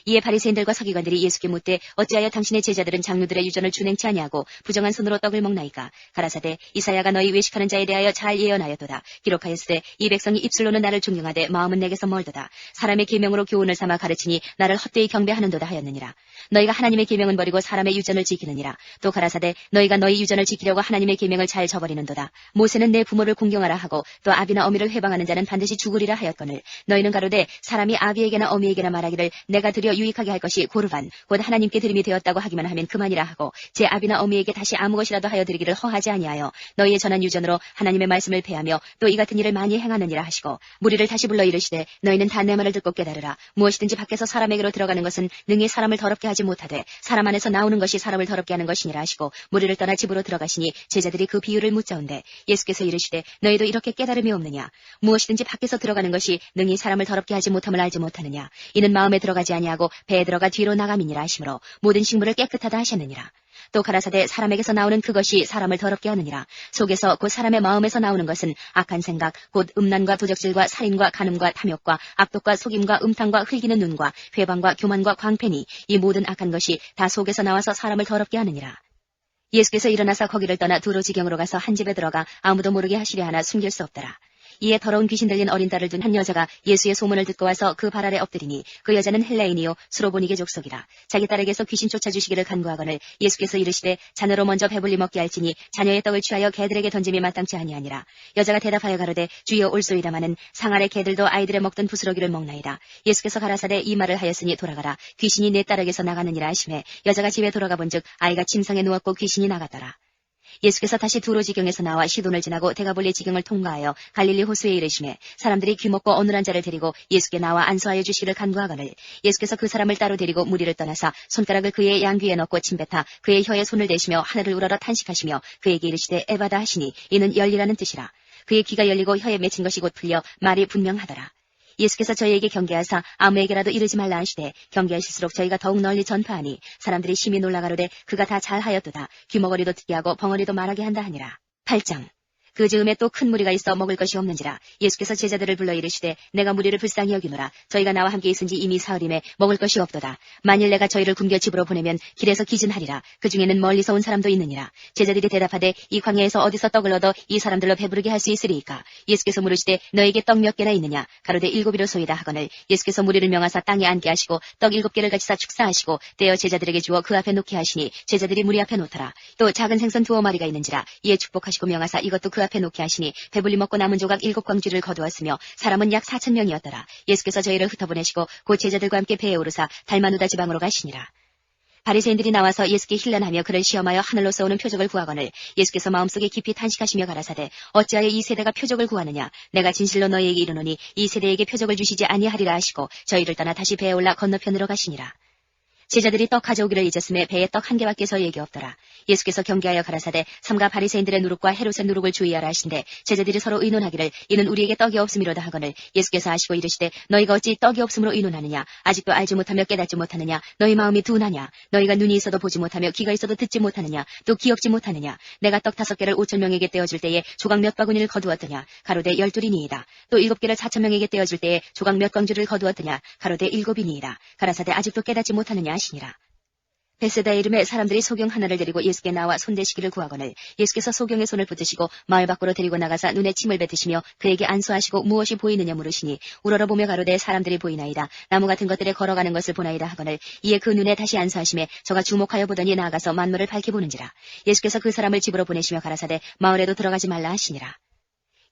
이에 바리새인들과 서기관들이 예수께 묻되 어찌하여 당신의 제자들은 장로들의 유전을 준행치 아니하고 부정한 손으로 떡을 먹나이까. 가라사대 이사야가 너희 외식하는 자에 대하여 잘 예언하였도다. 기록하였으되 이 백성이 입술로는 나를 존경하되 마음은 내게서 멀도다. 사람의 계명으로 교훈을 삼아 가르치니 나를 헛되이 경배하는도다 하였느니라. 너희가 하나님의 계명은 버리고 사람의 유전을 지키느니라. 또 가라사대 너희가 너희 유전을 지키려고 하나님의 계명을 잘 저버리는도다. 모세는 내 부모를 공경하라 하고 또 아비나 어미를 회방하는 자는 반드시 죽으리라 하였거늘 너희는 가로되 사람이 아비에게나 어미에게나 말하기를 내가 드려 유익하게 할 것이 고르반 곧 하나님께 드림이 되었다고 하기만 하면 그만이라 하고 제 아비나 어미에게 다시 아무 것이라도 하여 드리기를 허하지 아니하여 너희의 전한 유전으로 하나님의 말씀을 폐하며 또 이 같은 일을 많이 행하느니라 하시고 무리를 다시 불러 이르시되 너희는 다 내 말을 듣고 깨달으라. 무엇이든지 밖에서 사람에게로 들어가는 것은 능히 사람을 더럽게 하지 못하되 사람 안에서 나오는 것이 사람을 더럽게 하는 것이니라 하시고 무리를 떠나 집으로 들어가시니 제자들이 그 비유를 묻자온대 예수께서 이르시되 너희도 이렇게 깨달음이 없느냐. 무엇이든지 밖에서 들어가는 것이 능히 사람을 더럽게 하지 못함을 알지 못하느냐. 이는 마음에 들어가지 아니하고 배에 들어가 뒤로 나감이니라 하시므로 모든 식물을 깨끗하다 하셨느니라. 또 가라사대 사람에게서 나오는 그것이 사람을 더럽게 하느니라. 속에서 곧 사람의 마음에서 나오는 것은 악한 생각 곧 음란과 도적질과 살인과 간음과 탐욕과 악독과 속임과 음탕과 흘기는 눈과 회방과 교만과 광패니 이 모든 악한 것이 다 속에서 나와서 사람을 더럽게 하느니라. 예수께서 일어나서 거기를 떠나 두로 지경으로 가서 한 집에 들어가 아무도 모르게 하시려 하나 숨길 수 없더라. 이에 더러운 귀신 들린 어린 딸을 둔 한 여자가 예수의 소문을 듣고 와서 그 발 아래 엎드리니 그 여자는 헬라인이요 수로보니게 족속이라. 자기 딸에게서 귀신 쫓아주시기를 간구하거늘 예수께서 이르시되 자녀로 먼저 배불리 먹게 할지니 자녀의 떡을 취하여 개들에게 던짐이 마땅치 아니하니라. 여자가 대답하여 가로되 주여 올소이다마는 상 아래 개들도 아이들의 먹던 부스러기를 먹나이다. 예수께서 가라사대 이 말을 하였으니 돌아가라. 귀신이 내 딸에게서 나가느니라 하시매 여자가 집에 돌아가 본즉 아이가 침상에 누웠고 귀신이 나갔더라. 예수께서 다시 두로 지경에서 나와 시돈을 지나고 데가볼리 지경을 통과하여 갈릴리 호수에 이르시매 사람들이 귀먹고 어눌한 자를 데리고 예수께 나와 안수하여 주시기를 간구하거늘 예수께서 그 사람을 따로 데리고 무리를 떠나사 손가락을 그의 양귀에 넣고 침뱉어 그의 혀에 손을 대시며 하늘을 우러러 탄식하시며 그에게 이르시되 에바다 하시니 이는 열리라는 뜻이라. 그의 귀가 열리고 혀에 맺힌 것이 곧 풀려 말이 분명하더라. 예수께서 저희에게 경계하사 아무에게라도 이르지 말라 하시되 경계하실수록 저희가 더욱 널리 전파하니 사람들이 심히 놀라가로되 그가 다 잘하였도다. 귀머거리도 듣게 하고 벙어리도 말하게 한다 하니라. 8장. 그 즈음에 또 큰 무리가 있어 먹을 것이 없는지라. 예수께서 제자들을 불러 이르시되 내가 무리를 불쌍히 여기노라. 저희가 나와 함께 있은지 이미 사흘임에 먹을 것이 없도다. 만일 내가 저희를 굶겨 집으로 보내면 길에서 기진하리라. 그 중에는 멀리서 온 사람도 있느니라. 제자들이 대답하되 이 광야에서 어디서 떡을 얻어 이 사람들로 배부르게 할 수 있으리이까. 예수께서 물으시되 너에게 떡 몇 개나 있느냐. 가로되 7이로소이다 하거늘 예수께서 무리를 명하사 땅에 앉게 하시고 떡 7개를 가지사 축사하시고 떼어 제자들에게 주어 그 앞에 놓게 하시니 제자들이 무리 앞에 놓더라. 또 작은 생선 2마리가 있는지라. 이에 축복하시고 명하사 이것도 그 앞에 놓게 하시니 배불리 먹고 남은 조각 7광주를 거두었으며 사람은 약 4,000명이었더라. 예수께서 저희를 흩어보내시고 곧 제자들과 함께 배에 오르사 달마누다 지방으로 가시니라. 바리새인들이 나와서 예수께 힐난하며 그를 시험하여 하늘로서 오는 표적을 구하거늘 예수께서 마음속에 깊이 탄식하시며 가라사대 어찌하여 이 세대가 표적을 구하느냐. 내가 진실로 너희에게 이르노니 이 세대에게 표적을 주시지 아니하리라 하시고 저희를 떠나 다시 배에 올라 건너편으로 가시니라. 제자들이 떡 가져오기를 잊었음에 배에 떡 1개밖에 저희에게 없더라. 예수께서 경계하여 가라사대 삼가 바리새인들의 누룩과 헤롯의 누룩을 주의하라 하신대 제자들이 서로 의논하기를 이는 우리에게 떡이 없음이로다 하거늘 예수께서 아시고 이르시되 너희가 어찌 떡이 없음으로 의논하느냐. 아직도 알지 못하며 깨닫지 못하느냐. 너희 마음이 둔하냐. 너희가 눈이 있어도 보지 못하며 귀가 있어도 듣지 못하느냐. 또 기억지 못하느냐. 내가 떡 5개를 5,000명에게 떼어줄 때에 조각 몇 바구니를 거두었더냐. 가로되 12이니이다. 또 7개를 4,000명에게 떼어줄 때에 조각 몇 광주를 거두었더냐. 가로되 7이니이다. 가라사대 아직도 깨닫지 못하느냐 하시니라. 베세다 이름의 사람들이 소경 하나를 데리고 예수께 나와 손대시기를 구하거늘 예수께서 소경의 손을 붙드시고 마을 밖으로 데리고 나가사 눈에 침을 뱉으시며 그에게 안수하시고 무엇이 보이느냐 물으시니 우러러보며 가로되 사람들이 보이나이다. 나무 같은 것들에 걸어가는 것을 보나이다 하거늘 이에 그 눈에 다시 안수하시매 저가 주목하여 보더니 나아가서 만물을 밝히 보는지라. 예수께서 그 사람을 집으로 보내시며 가라사대 마을에도 들어가지 말라 하시니라.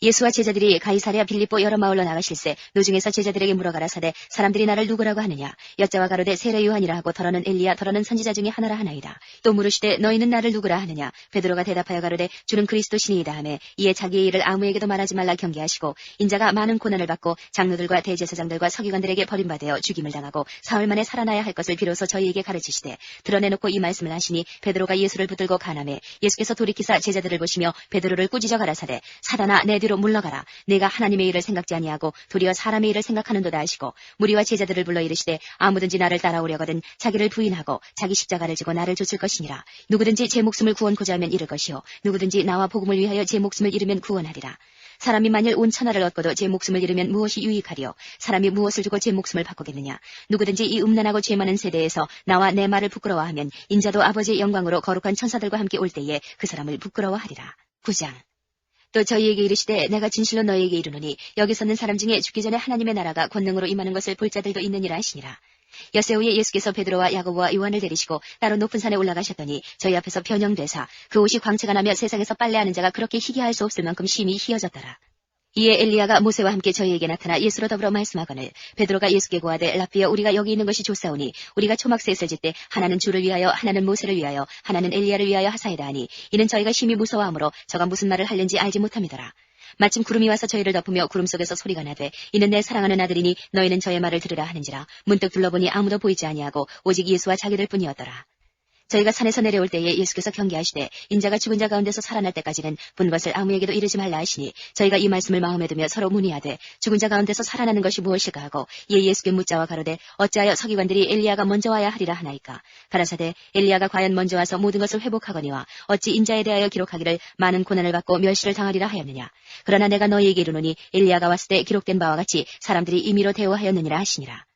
예수와 제자들이 가이사랴 빌립보 여러 마을로 나가실세 노중에서 제자들에게 물어가라사대 사람들이 나를 누구라고 하느냐. 여자와 가로되 세례 요한이라 하고 더러는 엘리야 더러는 선지자 중에 하나라 하나이다. 또 물으시되 너희는 나를 누구라 하느냐. 베드로가 대답하여 가로되 주는 그리스도시니이다 하매 이에 자기의 일을 아무에게도 말하지 말라 경계하시고 인자가 많은 고난을 받고 장로들과 대제사장들과 서기관들에게 버림받아 죽임을 당하고 사흘 만에 살아나야 할 것을 비로소 저희에게 가르치시되 드러내놓고 이 말씀을 하시니 베드로가 예수를 붙들고 가나매 예수께서 돌이키사 제자들을 보시며 베드로를 꾸짖어 가라사대 사단아 내 뒤로 물러가라. 내가 하나님의 일을 생각지 아니하고 도리어 사람의 일을 생각하는도다 하시고 무리와 제자들을 불러 이르시되 아무든지 나를 따라오려거든 자기를 부인하고 자기 십자가를 지고 나를 좇을 것이니라. 누구든지 제 목숨을 구원코자 하면 잃을 것이요 누구든지 나와 복음을 위하여 제 목숨을 잃으면 구원하리라. 사람이 만일 온 천하를 얻고도 제 목숨을 잃으면 무엇이 유익하리요. 사람이 무엇을 주고 제 목숨을 바꾸겠느냐. 누구든지 이 음란하고 죄 많은 세대에서 나와 내 말을 부끄러워하면 인자도 아버지의 영광으로 거룩한 천사들과 함께 올 때에 그 사람을 부끄러워하리라. 9장. 또 저희에게 이르시되 내가 진실로 너희에게 이르노니 여기 서는 사람 중에 죽기 전에 하나님의 나라가 권능으로 임하는 것을 볼 자들도 있느니라 하시니라. 엿새 후에 예수께서 베드로와 야고보와 요한을 데리시고 따로 높은 산에 올라가셨더니 저희 앞에서 변형되사 그 옷이 광채가 나며 세상에서 빨래하는 자가 그렇게 희귀할 수 없을 만큼 심히 희어졌더라. 이에 엘리야가 모세와 함께 저희에게 나타나 예수로 더불어 말씀하거늘 베드로가 예수께 고하되 라삐여 우리가 여기 있는 것이 좋사오니 우리가 초막셋을 짓때 하나는 주를 위하여 하나는 모세를 위하여 하나는 엘리야를 위하여 하사이다 하니 이는 저희가 심히 무서워하므로 저가 무슨 말을 하려는지 알지 못함이더라. 마침 구름이 와서 저희를 덮으며 구름 속에서 소리가 나되 이는 내 사랑하는 아들이니 너희는 저의 말을 들으라 하는지라. 문득 둘러보니 아무도 보이지 아니하고 오직 예수와 자기들 뿐이었더라. 저희가 산에서 내려올 때에 예수께서 경계하시되 인자가 죽은 자 가운데서 살아날 때까지는 본 것을 아무에게도 이르지 말라 하시니 저희가 이 말씀을 마음에 두며 서로 문의하되 죽은 자 가운데서 살아나는 것이 무엇일까 하고 이에 예수께 묻자와 가로되 어찌하여 서기관들이 엘리야가 먼저 와야 하리라 하나이까. 가라사대 엘리야가 과연 먼저 와서 모든 것을 회복하거니와 어찌 인자에 대하여 기록하기를 많은 고난을 받고 멸시를 당하리라 하였느냐. 그러나 내가 너희에게 이르노니 엘리야가 왔을 때 기록된 바와 같이 사람들이 임의로 대우하였느니라 하시니라.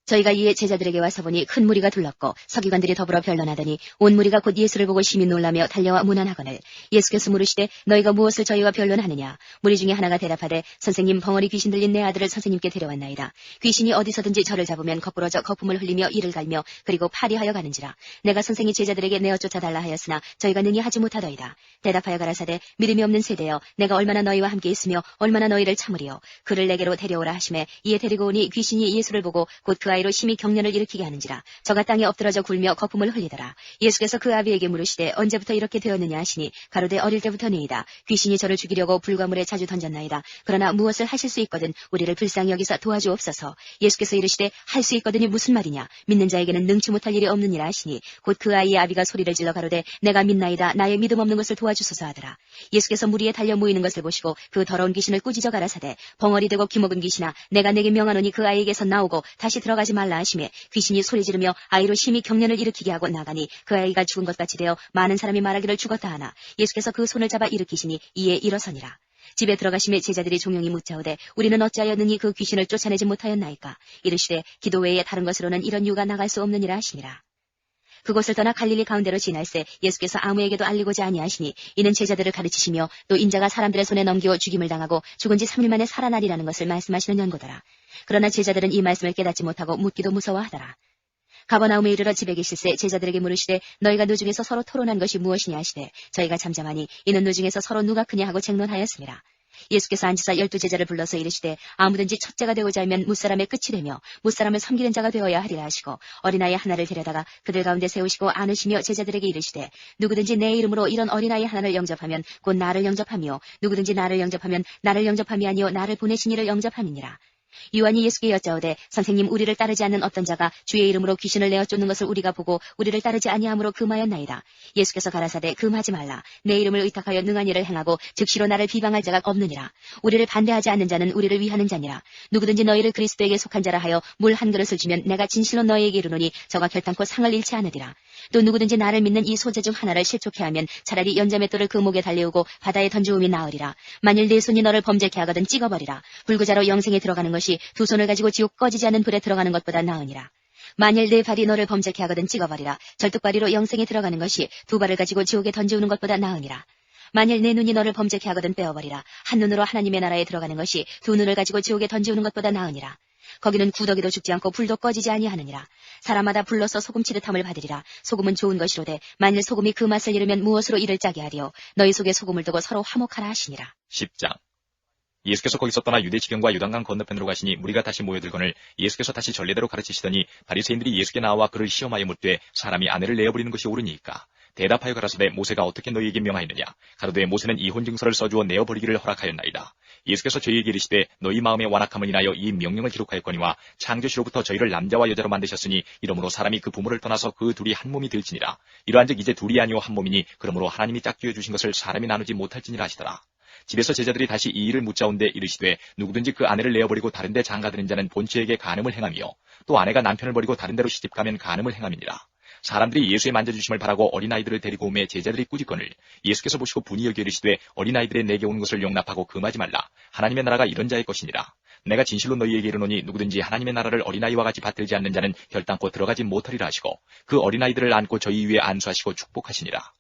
저희가 이에 제자들에게 와서 보니 큰 무리가 둘렀고 서기관들이 더불어 변론하더니 온 무리가 곧 예수를 보고 심히 놀라며 달려와 문안하거늘 예수께서 물으시되 너희가 무엇을 저희와 변론하느냐. 무리 중에 하나가 대답하되 선생님 벙어리 귀신 들린 내 아들을 선생님께 데려왔나이다. 귀신이 어디서든지 저를 잡으면 거꾸러져 거품을 흘리며 이를 갈며 그리고 파리하여 가는지라. 내가 선생이 제자들에게 내어 쫓아달라 하였으나 저희가 능히 하지 못하더이다. 대답하여 가라사대 믿음이 없는 세대여 내가 얼마나 너희와 함께 있으며 얼마나 너희를 참으리요. 그를 내게로 데려오라 하시매 이에 데리고 오니 귀신이 예수를 보고 곧 그 아이로 심히 경련을 일으키게 하는지라. 저가 땅에 엎드러져 굴며 거품을 흘리더라. 예수께서 그 아비에게 물으시되 언제부터 이렇게 되었느냐 하시니 가로되 어릴 때부터니이다. 귀신이 저를 죽이려고 불과 물에 자주 던졌나이다. 그러나 무엇을 하실 수 있거든 우리를 불쌍히 여기사 도와주옵소서. 예수께서 이르시되 할 수 있거든이 무슨 말이냐. 믿는 자에게는 능치 못할 일이 없느니라 하시니 곧 그 아이의 아비가 소리를 질러 가로되 내가 믿나이다. 나의 믿음 없는 것을 도와주소서 하더라. 예수께서 무리에 달려 모이는 것을 보시고 그 더러운 귀신을 꾸짖어 가라사대 벙어리 되고 기먹은 귀신아 내가 내게 명하노니 그 아이에게서 나오고 다시 들어가지 구하지 말라 하시매 귀신이 소리 지르며 아이로 심히 경련을 일으키게 하고 나가니 그 아이가 죽은 것 같이 되어 많은 사람이 말하기를 죽었다 하나 예수께서 그 손을 잡아 일으키시니 이에 일어서니라. 집에 들어가심에 제자들이 종용이 묻자오되 우리는 어찌하여 능히 그 귀신을 쫓아내지 못하였나이까. 이르시되 기도 외에 다른 것으로는 이런 유가 나갈 수 없느니라 하시니라. 그곳을 떠나 갈릴리 가운데로 지날새 예수께서 아무에게도 알리고자 아니하시니 이는 제자들을 가르치시며 또 인자가 사람들의 손에 넘기어 죽임을 당하고 죽은 지 3일 만에 살아나리라는 것을 말씀하시는 연고더라. 그러나 제자들은 이 말씀을 깨닫지 못하고 묻기도 무서워하더라. 가버나움에 이르러 집에 계실새 제자들에게 물으시되 너희가 노중에서 서로 토론한 것이 무엇이냐 하시되 저희가 잠잠하니 이는 노중에서 서로 누가 크냐 하고 쟁론하였습니다. 예수께서 앉으사 12제자를 불러서 이르시되 아무든지 첫째가 되고자 하면 무사람의 끝이 되며 무사람을 섬기는 자가 되어야 하리라 하시고 어린아이 하나를 데려다가 그들 가운데 세우시고 안으시며 제자들에게 이르시되 누구든지 내 이름으로 이런 어린아이 하나를 영접하면 곧 나를 영접하며 누구든지 나를 영접하면 나를 영접함이 아니요 나를 보내신 이를 영접함이니라. 요한이 예수께 여짜오되 선생님 우리를 따르지 않는 어떤 자가 주의 이름으로 귀신을 내어 쫓는 것을 우리가 보고 우리를 따르지 아니함으로 금하였나이다. 예수께서 가라사대 금하지 말라. 내 이름을 의탁하여 능한 일을 행하고 즉시로 나를 비방할 자가 없느니라. 우리를 반대하지 않는 자는 우리를 위하는 자니라. 누구든지 너희를 그리스도에게 속한 자라 하여 물 한 그릇을 주면 내가 진실로 너희에게 이르노니 저가 결단코 상을 잃지 않으리라. 또 누구든지 나를 믿는 이 소재 중 하나를 실족해 하면 차라리 연자맷돌을 그 목에 달려오고 바다에 던져오미 나으리라. 만일 네 손이 너를 범죄케 하거든 찍어버리라. 불구자로 영생에 들어가는 것이 두 손을 가지고 지옥 꺼지지 않는 불에 들어가는 것보다 나으니라. 만일 네 발이 너를 범죄케 하거든 찍어버리라. 절뚝발이로 영생에 들어가는 것이 두 발을 가지고 지옥에 던져오는 것보다 나으니라. 만일 내 눈이 너를 범죄케 하거든 빼어버리라. 한 눈으로 하나님의 나라에 들어가는 것이 두 눈을 가지고 지옥에 던져오는 것보다 나으니라. 거기는 구더기도 죽지 않고 불도 꺼지지 아니하느니라. 사람마다 불로서 소금 치듯함을 받으리라. 소금은 좋은 것이로되 만일 소금이 그 맛을 잃으면 무엇으로 이를 짜게 하리요. 너희 속에 소금을 두고 서로 화목하라 하시니라. 10장. 예수께서 거기서 떠나 유대지경과 요단강 건너편으로 가시니 무리가 다시 모여들거늘 예수께서 다시 전례대로 가르치시더니 바리새인들이 예수께 나와 그를 시험하여 묻되 사람이 아내를 내어버리는 것이 옳으니까. 대답하여 가라사대 모세가 어떻게 너희에게 명하였느냐. 가로되 모세는 이혼증서를 써주어 내어버리기를 허락하였나이다. 예수께서 저희에게 이르시되 너희 마음의 완악함을 인하여 이 명령을 기록하였거니와 창조시로부터 저희를 남자와 여자로 만드셨으니 이러므로 사람이 그 부모를 떠나서 그 둘이 한 몸이 될지니라. 이러한즉 이제 둘이 아니오 한 몸이니 그러므로 하나님이 짝지어 주신 것을 사람이 나누지 못할지니라 하시더라. 집에서 제자들이 다시 이 일을 묻자온데 이르시되 누구든지 그 아내를 내어버리고 다른 데 장가드는 자는 본처에게 간음을 행하며 또 아내가 남편을 버리고 다른 데로 시집가면 간음을 행함이니라. 사람들이 예수의 만져주심을 바라고 어린아이들을 데리고 오매 제자들이 꾸짖거늘 예수께서 보시고 분이 여겨 이르시되 어린아이들의 내게 오는 것을 용납하고 금하지 말라. 하나님의 나라가 이런 자의 것이니라. 내가 진실로 너희에게 이르노니 누구든지 하나님의 나라를 어린아이와 같이 받들지 않는 자는 결단코 들어가지 못하리라 하시고 그 어린아이들을 안고 저희 위에 안수하시고 축복하시니라.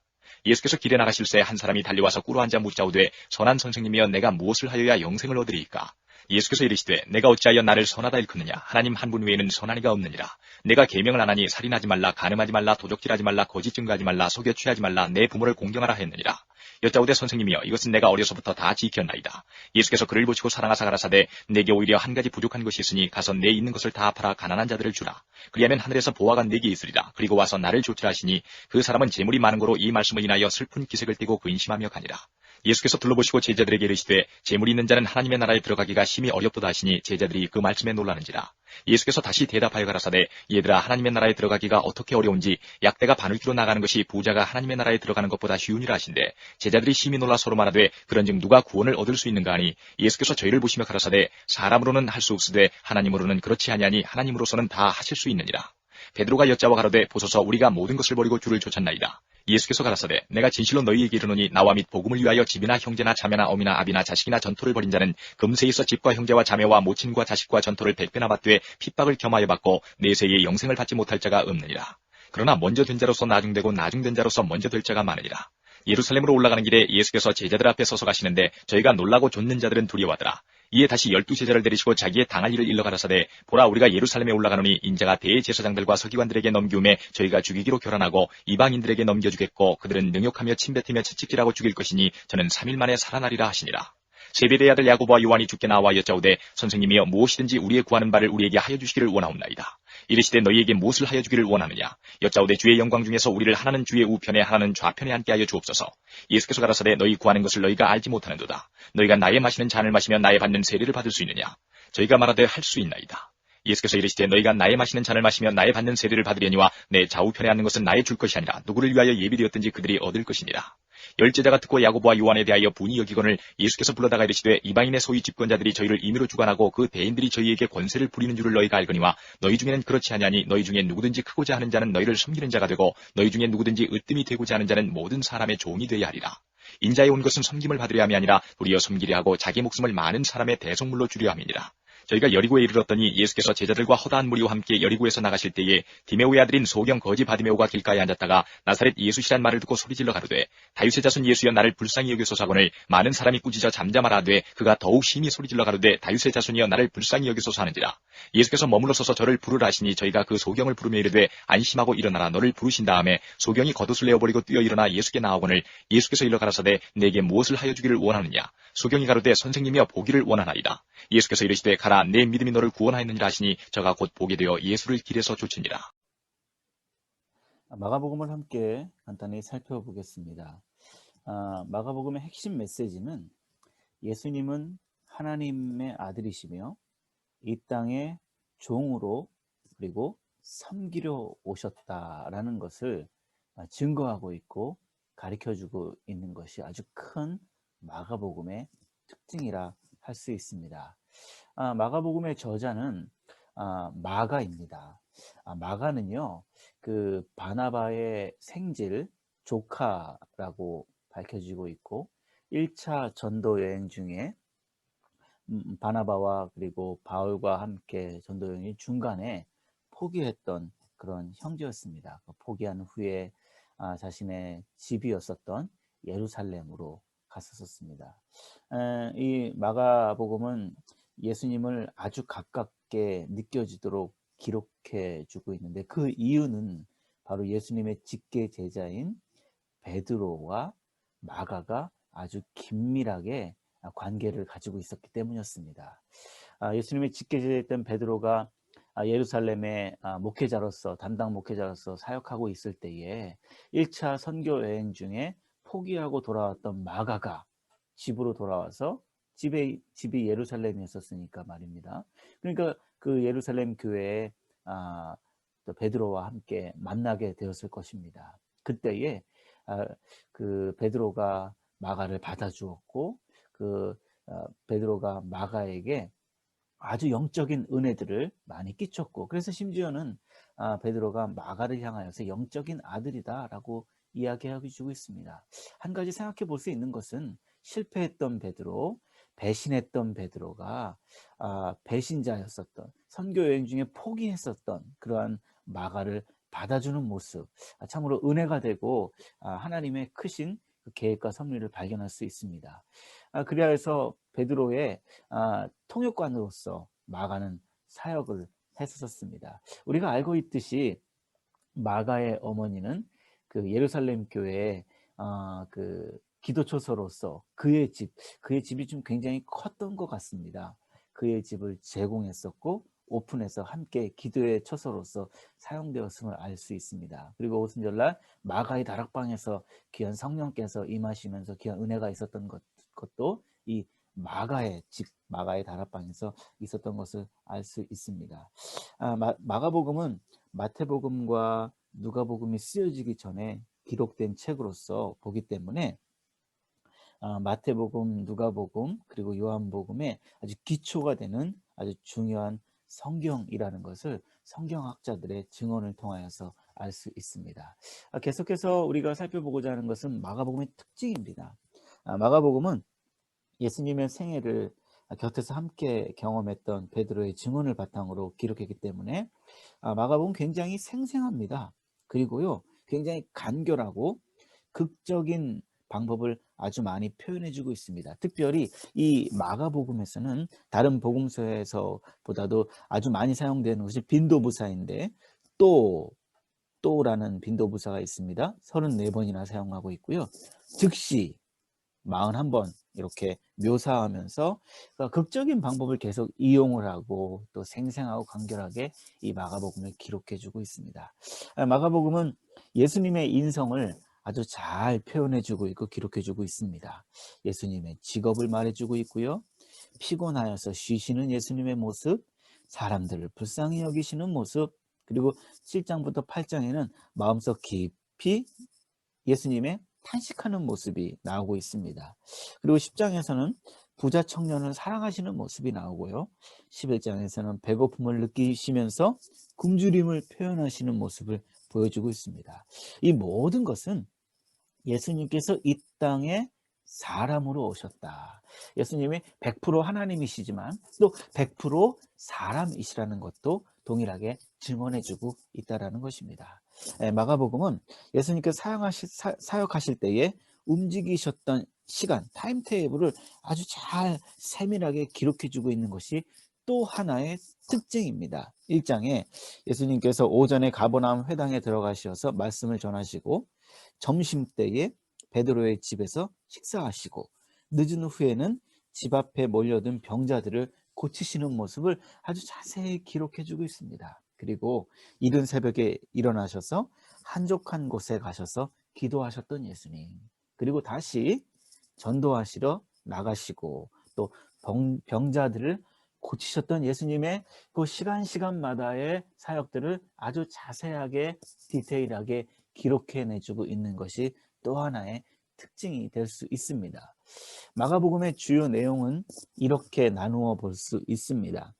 예수께서 길에 나가실새 한 사람이 달려와서 꿇어 앉아 묻자오되 선한 선생님이여 내가 무엇을 하여야 영생을 얻으리이까. 예수께서 이르시되 내가 어찌하여 나를 선하다 일컫느냐. 하나님 한 분 외에는 선한 이가 없느니라. 내가 계명을 안 하니 살인하지 말라, 간음하지 말라, 도적질하지 말라, 거짓 증거하지 말라, 속여 취하지 말라, 내 부모를 공경하라 했느니라. 여짜오되 선생님이여 이것은 내가 어려서부터 다 지켰나이다. 예수께서 그를 보시고 사랑하사 가라사대 내게 오히려 한 가지 부족한 것이 있으니 가서 내 있는 것을 다 팔아 가난한 자들을 주라. 그리하면 하늘에서 보화가 내게 있으리라. 그리고 와서 나를 좇으라 하시니 그 사람은 재물이 많은 거로 이 말씀을 인하여 슬픈 기색을 띠고 근심하며 가니라. 예수께서 둘러보시고 제자들에게 이르시되 재물이 있는 자는 하나님의 나라에 들어가기가 심히 어렵도다 하시니 제자들이 그 말씀에 놀라는지라. 예수께서 다시 대답하여 가라사대 얘들아 하나님의 나라에 들어가기가 어떻게 어려운지 약대가 바늘귀로 나가는 것이 부자가 하나님의 나라에 들어가는 것보다 쉬우니라 하신대 제자들이 심히 놀라 서로 말하되 그런즉 누가 구원을 얻을 수 있는가 하니 예수께서 저희를 보시며 가라사대 사람으로는 할 수 없으되 하나님으로는 그렇지 아니하니 하나님으로서는 다 하실 수 있느니라. 베드로가 여짜와 가로되 보소서 우리가 모든 것을 버리고 주를 쫓았나이다. 예수께서 가라사대 내가 진실로 너희에게 이르노니 나와 및 복음을 위하여 집이나 형제나 자매나 어미나 아비나 자식이나 전토를 벌인 자는 금세에 있어 집과 형제와 자매와 모친과 자식과 전토를 100배나 받되 핍박을 겸하여 받고 내세에 영생을 받지 못할 자가 없느니라. 그러나 먼저 된 자로서 나중되고 나중된 자로서 먼저 될 자가 많으니라. 예루살렘으로 올라가는 길에 예수께서 제자들 앞에 서서 가시는데 저희가 놀라고 좇는 자들은 두려워하더라. 이에 다시 12제자를 데리시고 자기의 당할 일을 일러 가라사대 보라 우리가 예루살렘에 올라가노니 인자가 대제사장들과 서기관들에게 넘기움에 저희가 죽이기로 결단하고 이방인들에게 넘겨주겠고 그들은 능욕하며 침뱉으며 채찍질하고 죽일 것이니 저는 3일 만에 살아나리라 하시니라. 세베대의 아들 야고보와 요한이 주께 나와 여짜오되 선생님이여 무엇이든지 우리의 구하는 바를 우리에게 하여 주시기를 원하옵나이다. 이르시되 너희에게 무엇을 하여 주기를 원하느냐. 여짜오되 주의 영광 중에서 우리를 하나는 주의 우편에 하나는 좌편에 앉게 하여 주옵소서. 예수께서 가라사대 너희 구하는 것을 너희가 알지 못하는도다. 너희가 나의 마시는 잔을 마시며 나의 받는 세례를 받을 수 있느냐. 저희가 말하되 할 수 있나이다. 예수께서 이르시되 너희가 나의 마시는 잔을 마시며 나의 받는 세례를 받으려니와 내 좌우편에 앉는 것은 나의 줄 것이 아니라 누구를 위하여 예비되었든지 그들이 얻을 것이니라. 열 제자가 듣고 야고보와 요한에 대하여 분이 여기거늘 예수께서 불러다가 이르시되 이방인의 소위 집권자들이 저희를 임의로 주관하고 그 대인들이 저희에게 권세를 부리는 줄을 너희가 알거니와 너희 중에는 그렇지 아니하니 너희 중에 누구든지 크고자 하는 자는 너희를 섬기는 자가 되고 너희 중에 누구든지 으뜸이 되고자 하는 자는 모든 사람의 종이 되어야 하리라. 인자에 온 것은 섬김을 받으려 함이 아니라 도리어 섬기려 하고 자기 목숨을 많은 사람의 대속물로 주려 함이니라. 저희가 여리고에 이르렀더니 예수께서 제자들과 허다한 무리와 함께 여리고에서 나가실 때에 디메오의 아들인 소경 거지 바디메오가 길가에 앉았다가 나사렛 예수시란 말을 듣고 소리질러 가로되 다윗의 자손 예수여 나를 불쌍히 여기소서 하거늘 많은 사람이 꾸짖어 잠잠하라 하되 그가 더욱 심히 소리질러 가로되 다윗의 자손이여 나를 불쌍히 여기소서 하는지라. 예수께서 머물러 서서 저를 부르라 하시니 저희가 그 소경을 부르며 이르되 안심하고 일어나라 너를 부르신 다음에 소경이 겉옷을 내어버리고 뛰어 일어나 예수께 나아오거늘 예수께서 일러 가라사대 내게 무엇을 하여 주기를 원하느냐. 소경이 가로되 선생님이여 보기를 원하나이다. 예수께서 이르시되 가라 내 믿음이 너를 구원하였느니라 하시니 저가 곧 보게 되어 예수를 길에서 쫓으니라. 마가복음을 함께 간단히 살펴보겠습니다. 마가복음의 핵심 메시지는 예수님은 하나님의 아들이시며 이 땅에 종으로 그리고 섬기려 오셨다라는 것을 증거하고 있고 가르쳐주고 있는 것이 아주 큰 마가복음의 특징이라 할 수 있습니다. 마가복음의 저자는 마가입니다. 마가는요, 그 바나바의 생질 조카라고 밝혀지고 있고 1차 전도 여행 중에 바나바와 그리고 바울과 함께 전도 여행이 중간에 포기했던 그런 형제였습니다. 포기한 후에 자신의 집이었었던 예루살렘으로 갔었습니다. 이 마가복음은 예수님을 아주 가깝게 느껴지도록 기록해 주고 있는데 그 이유는 바로 예수님의 직계 제자인 베드로와 마가가 아주 긴밀하게 관계를 가지고 있었기 때문이었습니다. 예수님의 직계 제자였던 베드로가 예루살렘의 목회자로서 담당 목회자로서 사역하고 있을 때에 1차 선교 여행 중에 포기하고 돌아왔던 마가가 집으로 돌아와서 집이 예루살렘이었으니까 말입니다. 그러니까 그 예루살렘 교회에 또 베드로와 함께 만나게 되었을 것입니다. 그때에 그 베드로가 마가를 받아주었고 베드로가 마가에게 아주 영적인 은혜들을 많이 끼쳤고 그래서 심지어는 베드로가 마가를 향하여서 영적인 아들이다 라고 이야기하고 주고 있습니다. 한 가지 생각해 볼 수 있는 것은 실패했던 베드로, 배신했던 베드로가 배신자였었던 선교여행 중에 포기했었던 그러한 마가를 받아주는 모습 참으로 은혜가 되고 하나님의 크신 그 계획과 섭리를 발견할 수 있습니다. 그래야 해서 베드로의 통역관으로서 마가는 사역을 했었습니다. 우리가 알고 있듯이 마가의 어머니는 그 예루살렘 교회의 그 기도처소로서 그의 집이 좀 굉장히 컸던 것 같습니다. 그의 집을 제공했었고 오픈해서 함께 기도의 처소로서 사용되었음을 알 수 있습니다. 그리고 오순절날 마가의 다락방에서 귀한 성령께서 임하시면서 귀한 은혜가 있었던 것도 이 마가의 집, 마가의 다락방에서 있었던 것을 알 수 있습니다. 마가복음은 마태복음과 누가복음이 쓰여지기 전에 기록된 책으로서 보기 때문에 마태복음, 누가복음, 그리고 요한복음의 아주 기초가 되는 아주 중요한 성경이라는 것을 성경학자들의 증언을 통하여서 알 수 있습니다. 계속해서 우리가 살펴보고자 하는 것은 마가복음의 특징입니다. 마가복음은 예수님의 생애를 곁에서 함께 경험했던 베드로의 증언을 바탕으로 기록했기 때문에 마가복음은 굉장히 생생합니다. 그리고요, 굉장히 간결하고 극적인 방법을 아주 많이 표현해주고 있습니다. 특별히 이 마가복음에서는 다른 복음서에서보다도 아주 많이 사용되는 것이 빈도부사인데 또라는 빈도부사가 있습니다. 34번이나 사용하고 있고요. 즉시 41번 이렇게 묘사하면서 극적인 방법을 계속 이용을 하고 또 생생하고 간결하게 이 마가복음을 기록해주고 있습니다. 마가복음은 예수님의 인성을 아주 잘 표현해주고 있고 기록해주고 있습니다. 예수님의 직업을 말해주고 있고요. 피곤하여서 쉬시는 예수님의 모습, 사람들을 불쌍히 여기시는 모습, 그리고 7장부터 8장에는 마음속 깊이 예수님의 탄식하는 모습이 나오고 있습니다. 그리고 10장에서는 부자 청년을 사랑하시는 모습이 나오고요. 11장에서는 배고픔을 느끼시면서 굶주림을 표현하시는 모습을 보여주고 있습니다. 이 모든 것은 예수님께서 이 땅에 사람으로 오셨다. 예수님이 100% 하나님이시지만 또 100% 사람이시라는 것도 동일하게 증언해주고 있다는 것입니다. 마가복음은 예수님께서 사역하실 때에 움직이셨던 시간, 타임테이블을 아주 잘 세밀하게 기록해주고 있는 것이 또 하나의 특징입니다. 1장에 예수님께서 오전에 가버나움 회당에 들어가셔서 말씀을 전하시고 점심때에 베드로의 집에서 식사하시고 늦은 후에는 집 앞에 몰려든 병자들을 고치시는 모습을 아주 자세히 기록해주고 있습니다. 그리고 이른 새벽에 일어나셔서 한적한 곳에 가셔서 기도하셨던 예수님, 그리고 다시 전도하시러 나가시고 또 병자들을 고치셨던 예수님의 그 시간마다의 사역들을 아주 자세하게 디테일하게 기록해 내주고 있는 것이 또 하나의 특징이 될 수 있습니다. 마가복음의 주요 내용은 이렇게 나누어 볼 수 있습니다.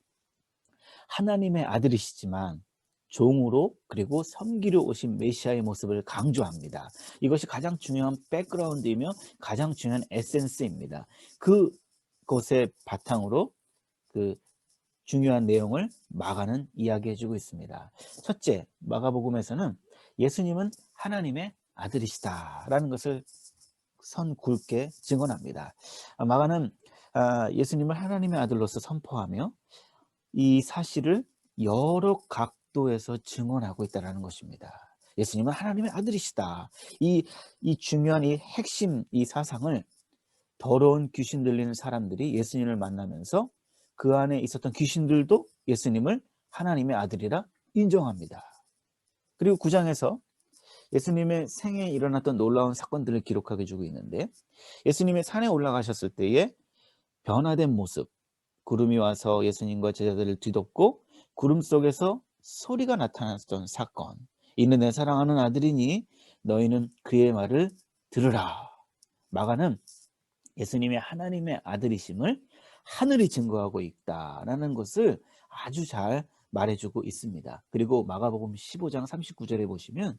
하나님의 아들이시지만 종으로 그리고 섬기러 오신 메시아의 모습을 강조합니다. 이것이 가장 중요한 백그라운드이며 가장 중요한 에센스입니다. 그것의 바탕으로 그 중요한 내용을 마가는 이야기해주고 있습니다. 첫째, 마가복음에서는 예수님은 하나님의 아들이시다라는 것을 선 굵게 증언합니다. 마가는 예수님을 하나님의 아들로서 선포하며 이 사실을 여러 각도에서 증언하고 있다는 것입니다. 예수님은 하나님의 아들이시다. 이 중요한 이 핵심 이 사상을 더러운 귀신 들리는 사람들이 예수님을 만나면서 그 안에 있었던 귀신들도 예수님을 하나님의 아들이라 인정합니다. 그리고 9장에서 예수님의 생애에 일어났던 놀라운 사건들을 기록하게 주고 있는데, 예수님의 산에 올라가셨을 때의 변화된 모습, 구름이 와서 예수님과 제자들을 뒤덮고 구름 속에서 소리가 나타났던 사건, 이는 내 사랑하는 아들이니 너희는 그의 말을 들으라. 마가는 예수님의 하나님의 아들이심을 하늘이 증거하고 있다라는 것을 아주 잘 말해주고 있습니다. 그리고 마가복음 15장 39절에 보시면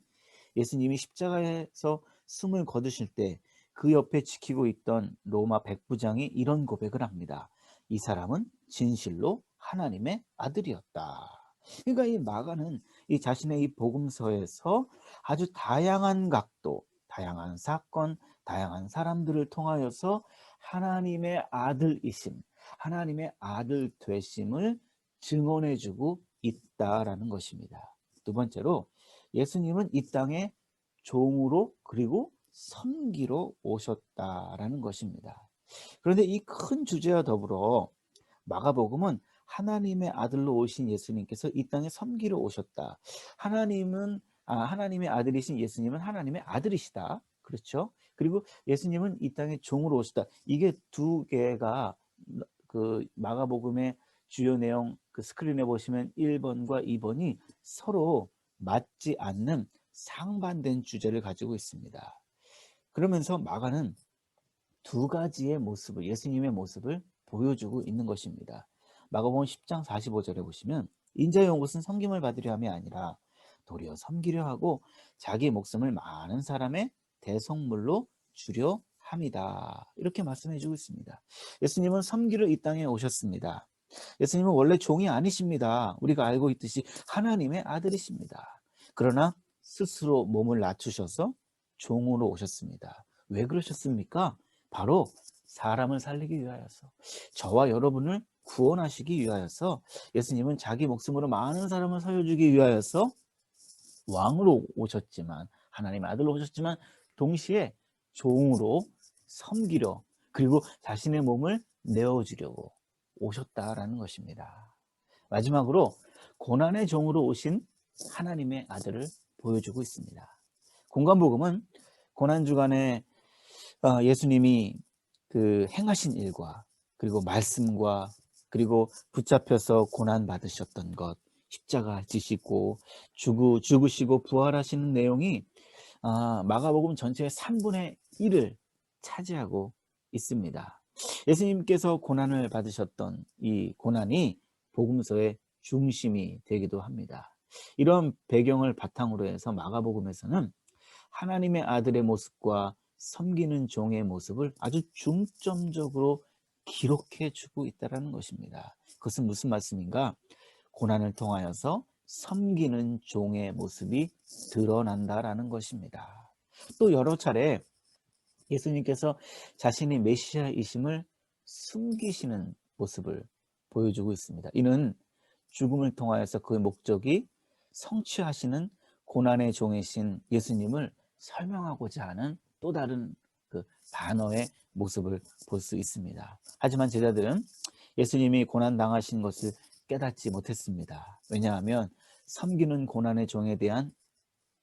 예수님이 십자가에서 숨을 거두실 때 그 옆에 지키고 있던 로마 백부장이 이런 고백을 합니다. 이 사람은 진실로 하나님의 아들이었다. 그러니까 이 마가는 이 자신의 이 복음서에서 아주 다양한 각도, 다양한 사건, 다양한 사람들을 통하여서 하나님의 아들이심, 하나님의 아들 되심을 증언해주고 있다라는 것입니다. 두 번째로 예수님은 이 땅에 종으로 그리고 섬기러 오셨다라는 것입니다. 그런데 이 큰 주제와 더불어 마가복음은 하나님의 아들로 오신 예수님께서 이 땅에 섬기러 오셨다. 하나님의 아들이신 예수님은 하나님의 아들이시다. 그렇죠? 그리고 예수님은 이 땅에 종으로 오셨다. 이게 두 개가 그 마가복음의 주요 내용 그 스크린에 보시면 1번과 2번이 서로 맞지 않는 상반된 주제를 가지고 있습니다. 그러면서 마가는 두 가지의 모습을, 예수님의 모습을 보여주고 있는 것입니다. 마가복음 10장 45절에 보시면 인자의 온 것은 섬김을 받으려 함이 아니라 도리어 섬기려 하고 자기 목숨을 많은 사람의 대속물로 주려 함이다. 이렇게 말씀해 주고 있습니다. 예수님은 섬기러 이 땅에 오셨습니다. 예수님은 원래 종이 아니십니다. 우리가 알고 있듯이 하나님의 아들이십니다. 그러나 스스로 몸을 낮추셔서 종으로 오셨습니다. 왜 그러셨습니까? 바로 사람을 살리기 위하여서, 저와 여러분을 구원하시기 위하여서 예수님은 자기 목숨으로 많은 사람을 살려주기 위하여서 왕으로 오셨지만, 하나님의 아들로 오셨지만 동시에 종으로 섬기려, 그리고 자신의 몸을 내어주려고 오셨다라는 것입니다. 마지막으로 고난의 종으로 오신 하나님의 아들을 보여주고 있습니다. 공관복음은 고난주간에 예수님이 그 행하신 일과 그리고 말씀과 그리고 붙잡혀서 고난 받으셨던 것, 십자가 지시고 죽으시고 부활하시는 내용이 마가복음 전체의 3분의 1을 차지하고 있습니다. 예수님께서 고난을 받으셨던 이 고난이 복음서의 중심이 되기도 합니다. 이런 배경을 바탕으로 해서 마가복음에서는 하나님의 아들의 모습과 섬기는 종의 모습을 아주 중점적으로 기록해 주고 있다는 것입니다. 그것은 무슨 말씀인가? 고난을 통하여서 섬기는 종의 모습이 드러난다라는 것입니다. 또 여러 차례 예수님께서 자신이 메시아이심을 숨기시는 모습을 보여주고 있습니다. 이는 죽음을 통하여서 그의 목적이 성취하시는 고난의 종이신 예수님을 설명하고자 하는 또 다른 그 반어의 모습을 볼 수 있습니다. 하지만 제자들은 예수님이 고난 당하신 것을 깨닫지 못했습니다. 왜냐하면 섬기는 고난의 종에 대한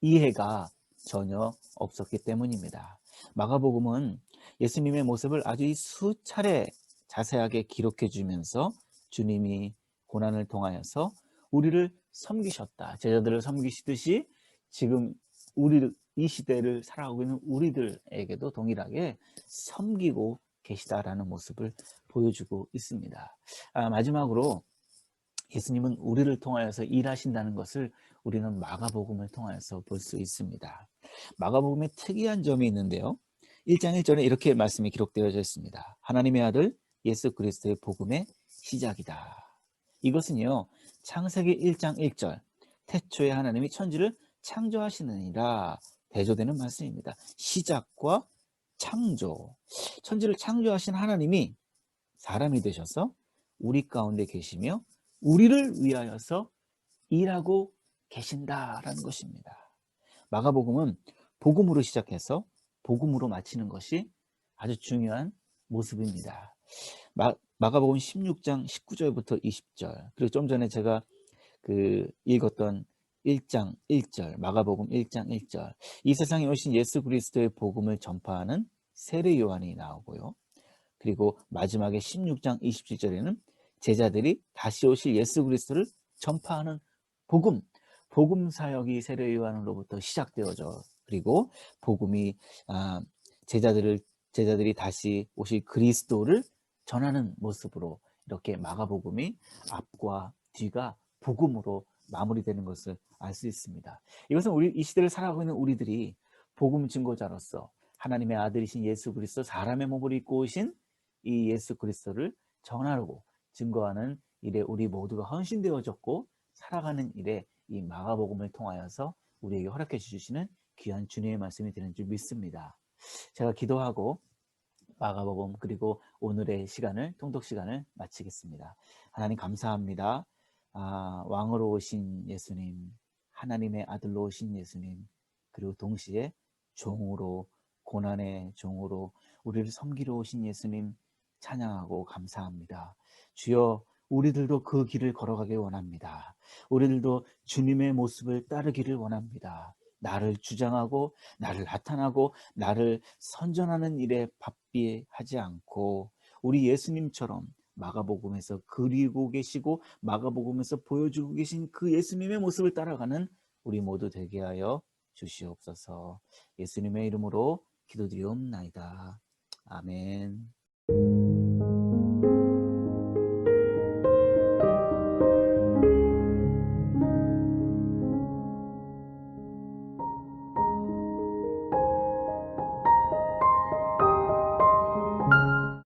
이해가 전혀 없었기 때문입니다. 마가복음은 예수님의 모습을 아주 수차례 자세하게 기록해 주면서 주님이 고난을 통하여서 우리를 섬기셨다. 제자들을 섬기시듯이 지금 이 시대를 살아가고 있는 우리들에게도 동일하게 섬기고 계시다라는 모습을 보여주고 있습니다. 마지막으로 예수님은 우리를 통하여서 일하신다는 것을 우리는 마가복음을 통하여서 볼 수 있습니다. 마가복음에 특이한 점이 있는데요. 1장 1절에 이렇게 말씀이 기록되어져 있습니다. 하나님의 아들 예수 그리스도의 복음의 시작이다. 이것은요, 창세기 1장 1절 태초에 하나님이 천지를 창조하시느니라 대조되는 말씀입니다. 시작과 창조, 천지를 창조하신 하나님이 사람이 되셔서 우리 가운데 계시며 우리를 위하여서 일하고 계신다라는 것입니다. 마가복음은 복음으로 시작해서 복음으로 마치는 것이 아주 중요한 모습입니다. 마가복음 16장 19절부터 20절, 그리고 좀 전에 제가 읽었던 1장 1절, 마가복음 1장 1절, 이 세상에 오신 예수 그리스도의 복음을 전파하는 세례 요한이 나오고요. 그리고 마지막에 16장 27절에는 제자들이 다시 오실 예수 그리스도를 전파하는 복음 사역이 세례 요한으로부터 시작되어져, 그리고 복음이 제자들이 다시 오실 그리스도를 전하는 모습으로 이렇게 마가복음이 앞과 뒤가 복음으로 마무리되는 것을 알 수 있습니다. 이것은 이 시대를 살아가고 있는 우리들이 복음 증거자로서 하나님의 아들이신 예수 그리스도, 사람의 몸을 입고 오신 이 예수 그리스도를 전하고 증거하는 일에 우리 모두가 헌신되어졌고, 살아가는 일에 이 마가복음을 통하여서 우리에게 허락해 주시는 귀한 주님의 말씀이 되는 줄 믿습니다. 제가 기도하고 마가복음 그리고 오늘의 통독 시간을 마치겠습니다. 하나님 감사합니다. 왕으로 오신 예수님, 하나님의 아들로 오신 예수님, 그리고 동시에 종으로, 고난의 종으로 우리를 섬기러 오신 예수님 찬양하고 감사합니다. 주여, 우리들도 그 길을 걸어가길 원합니다. 우리들도 주님의 모습을 따르기를 원합니다. 나를 주장하고 나를 나타나고 나를 선전하는 일에 바삐하지 않고 우리 예수님처럼 마가복음에서 그리고 계시고 마가복음에서 보여주고 계신 그 예수님의 모습을 따라가는 우리 모두 되게 하여 주시옵소서. 예수님의 이름으로 기도드리옵나이다. 아멘.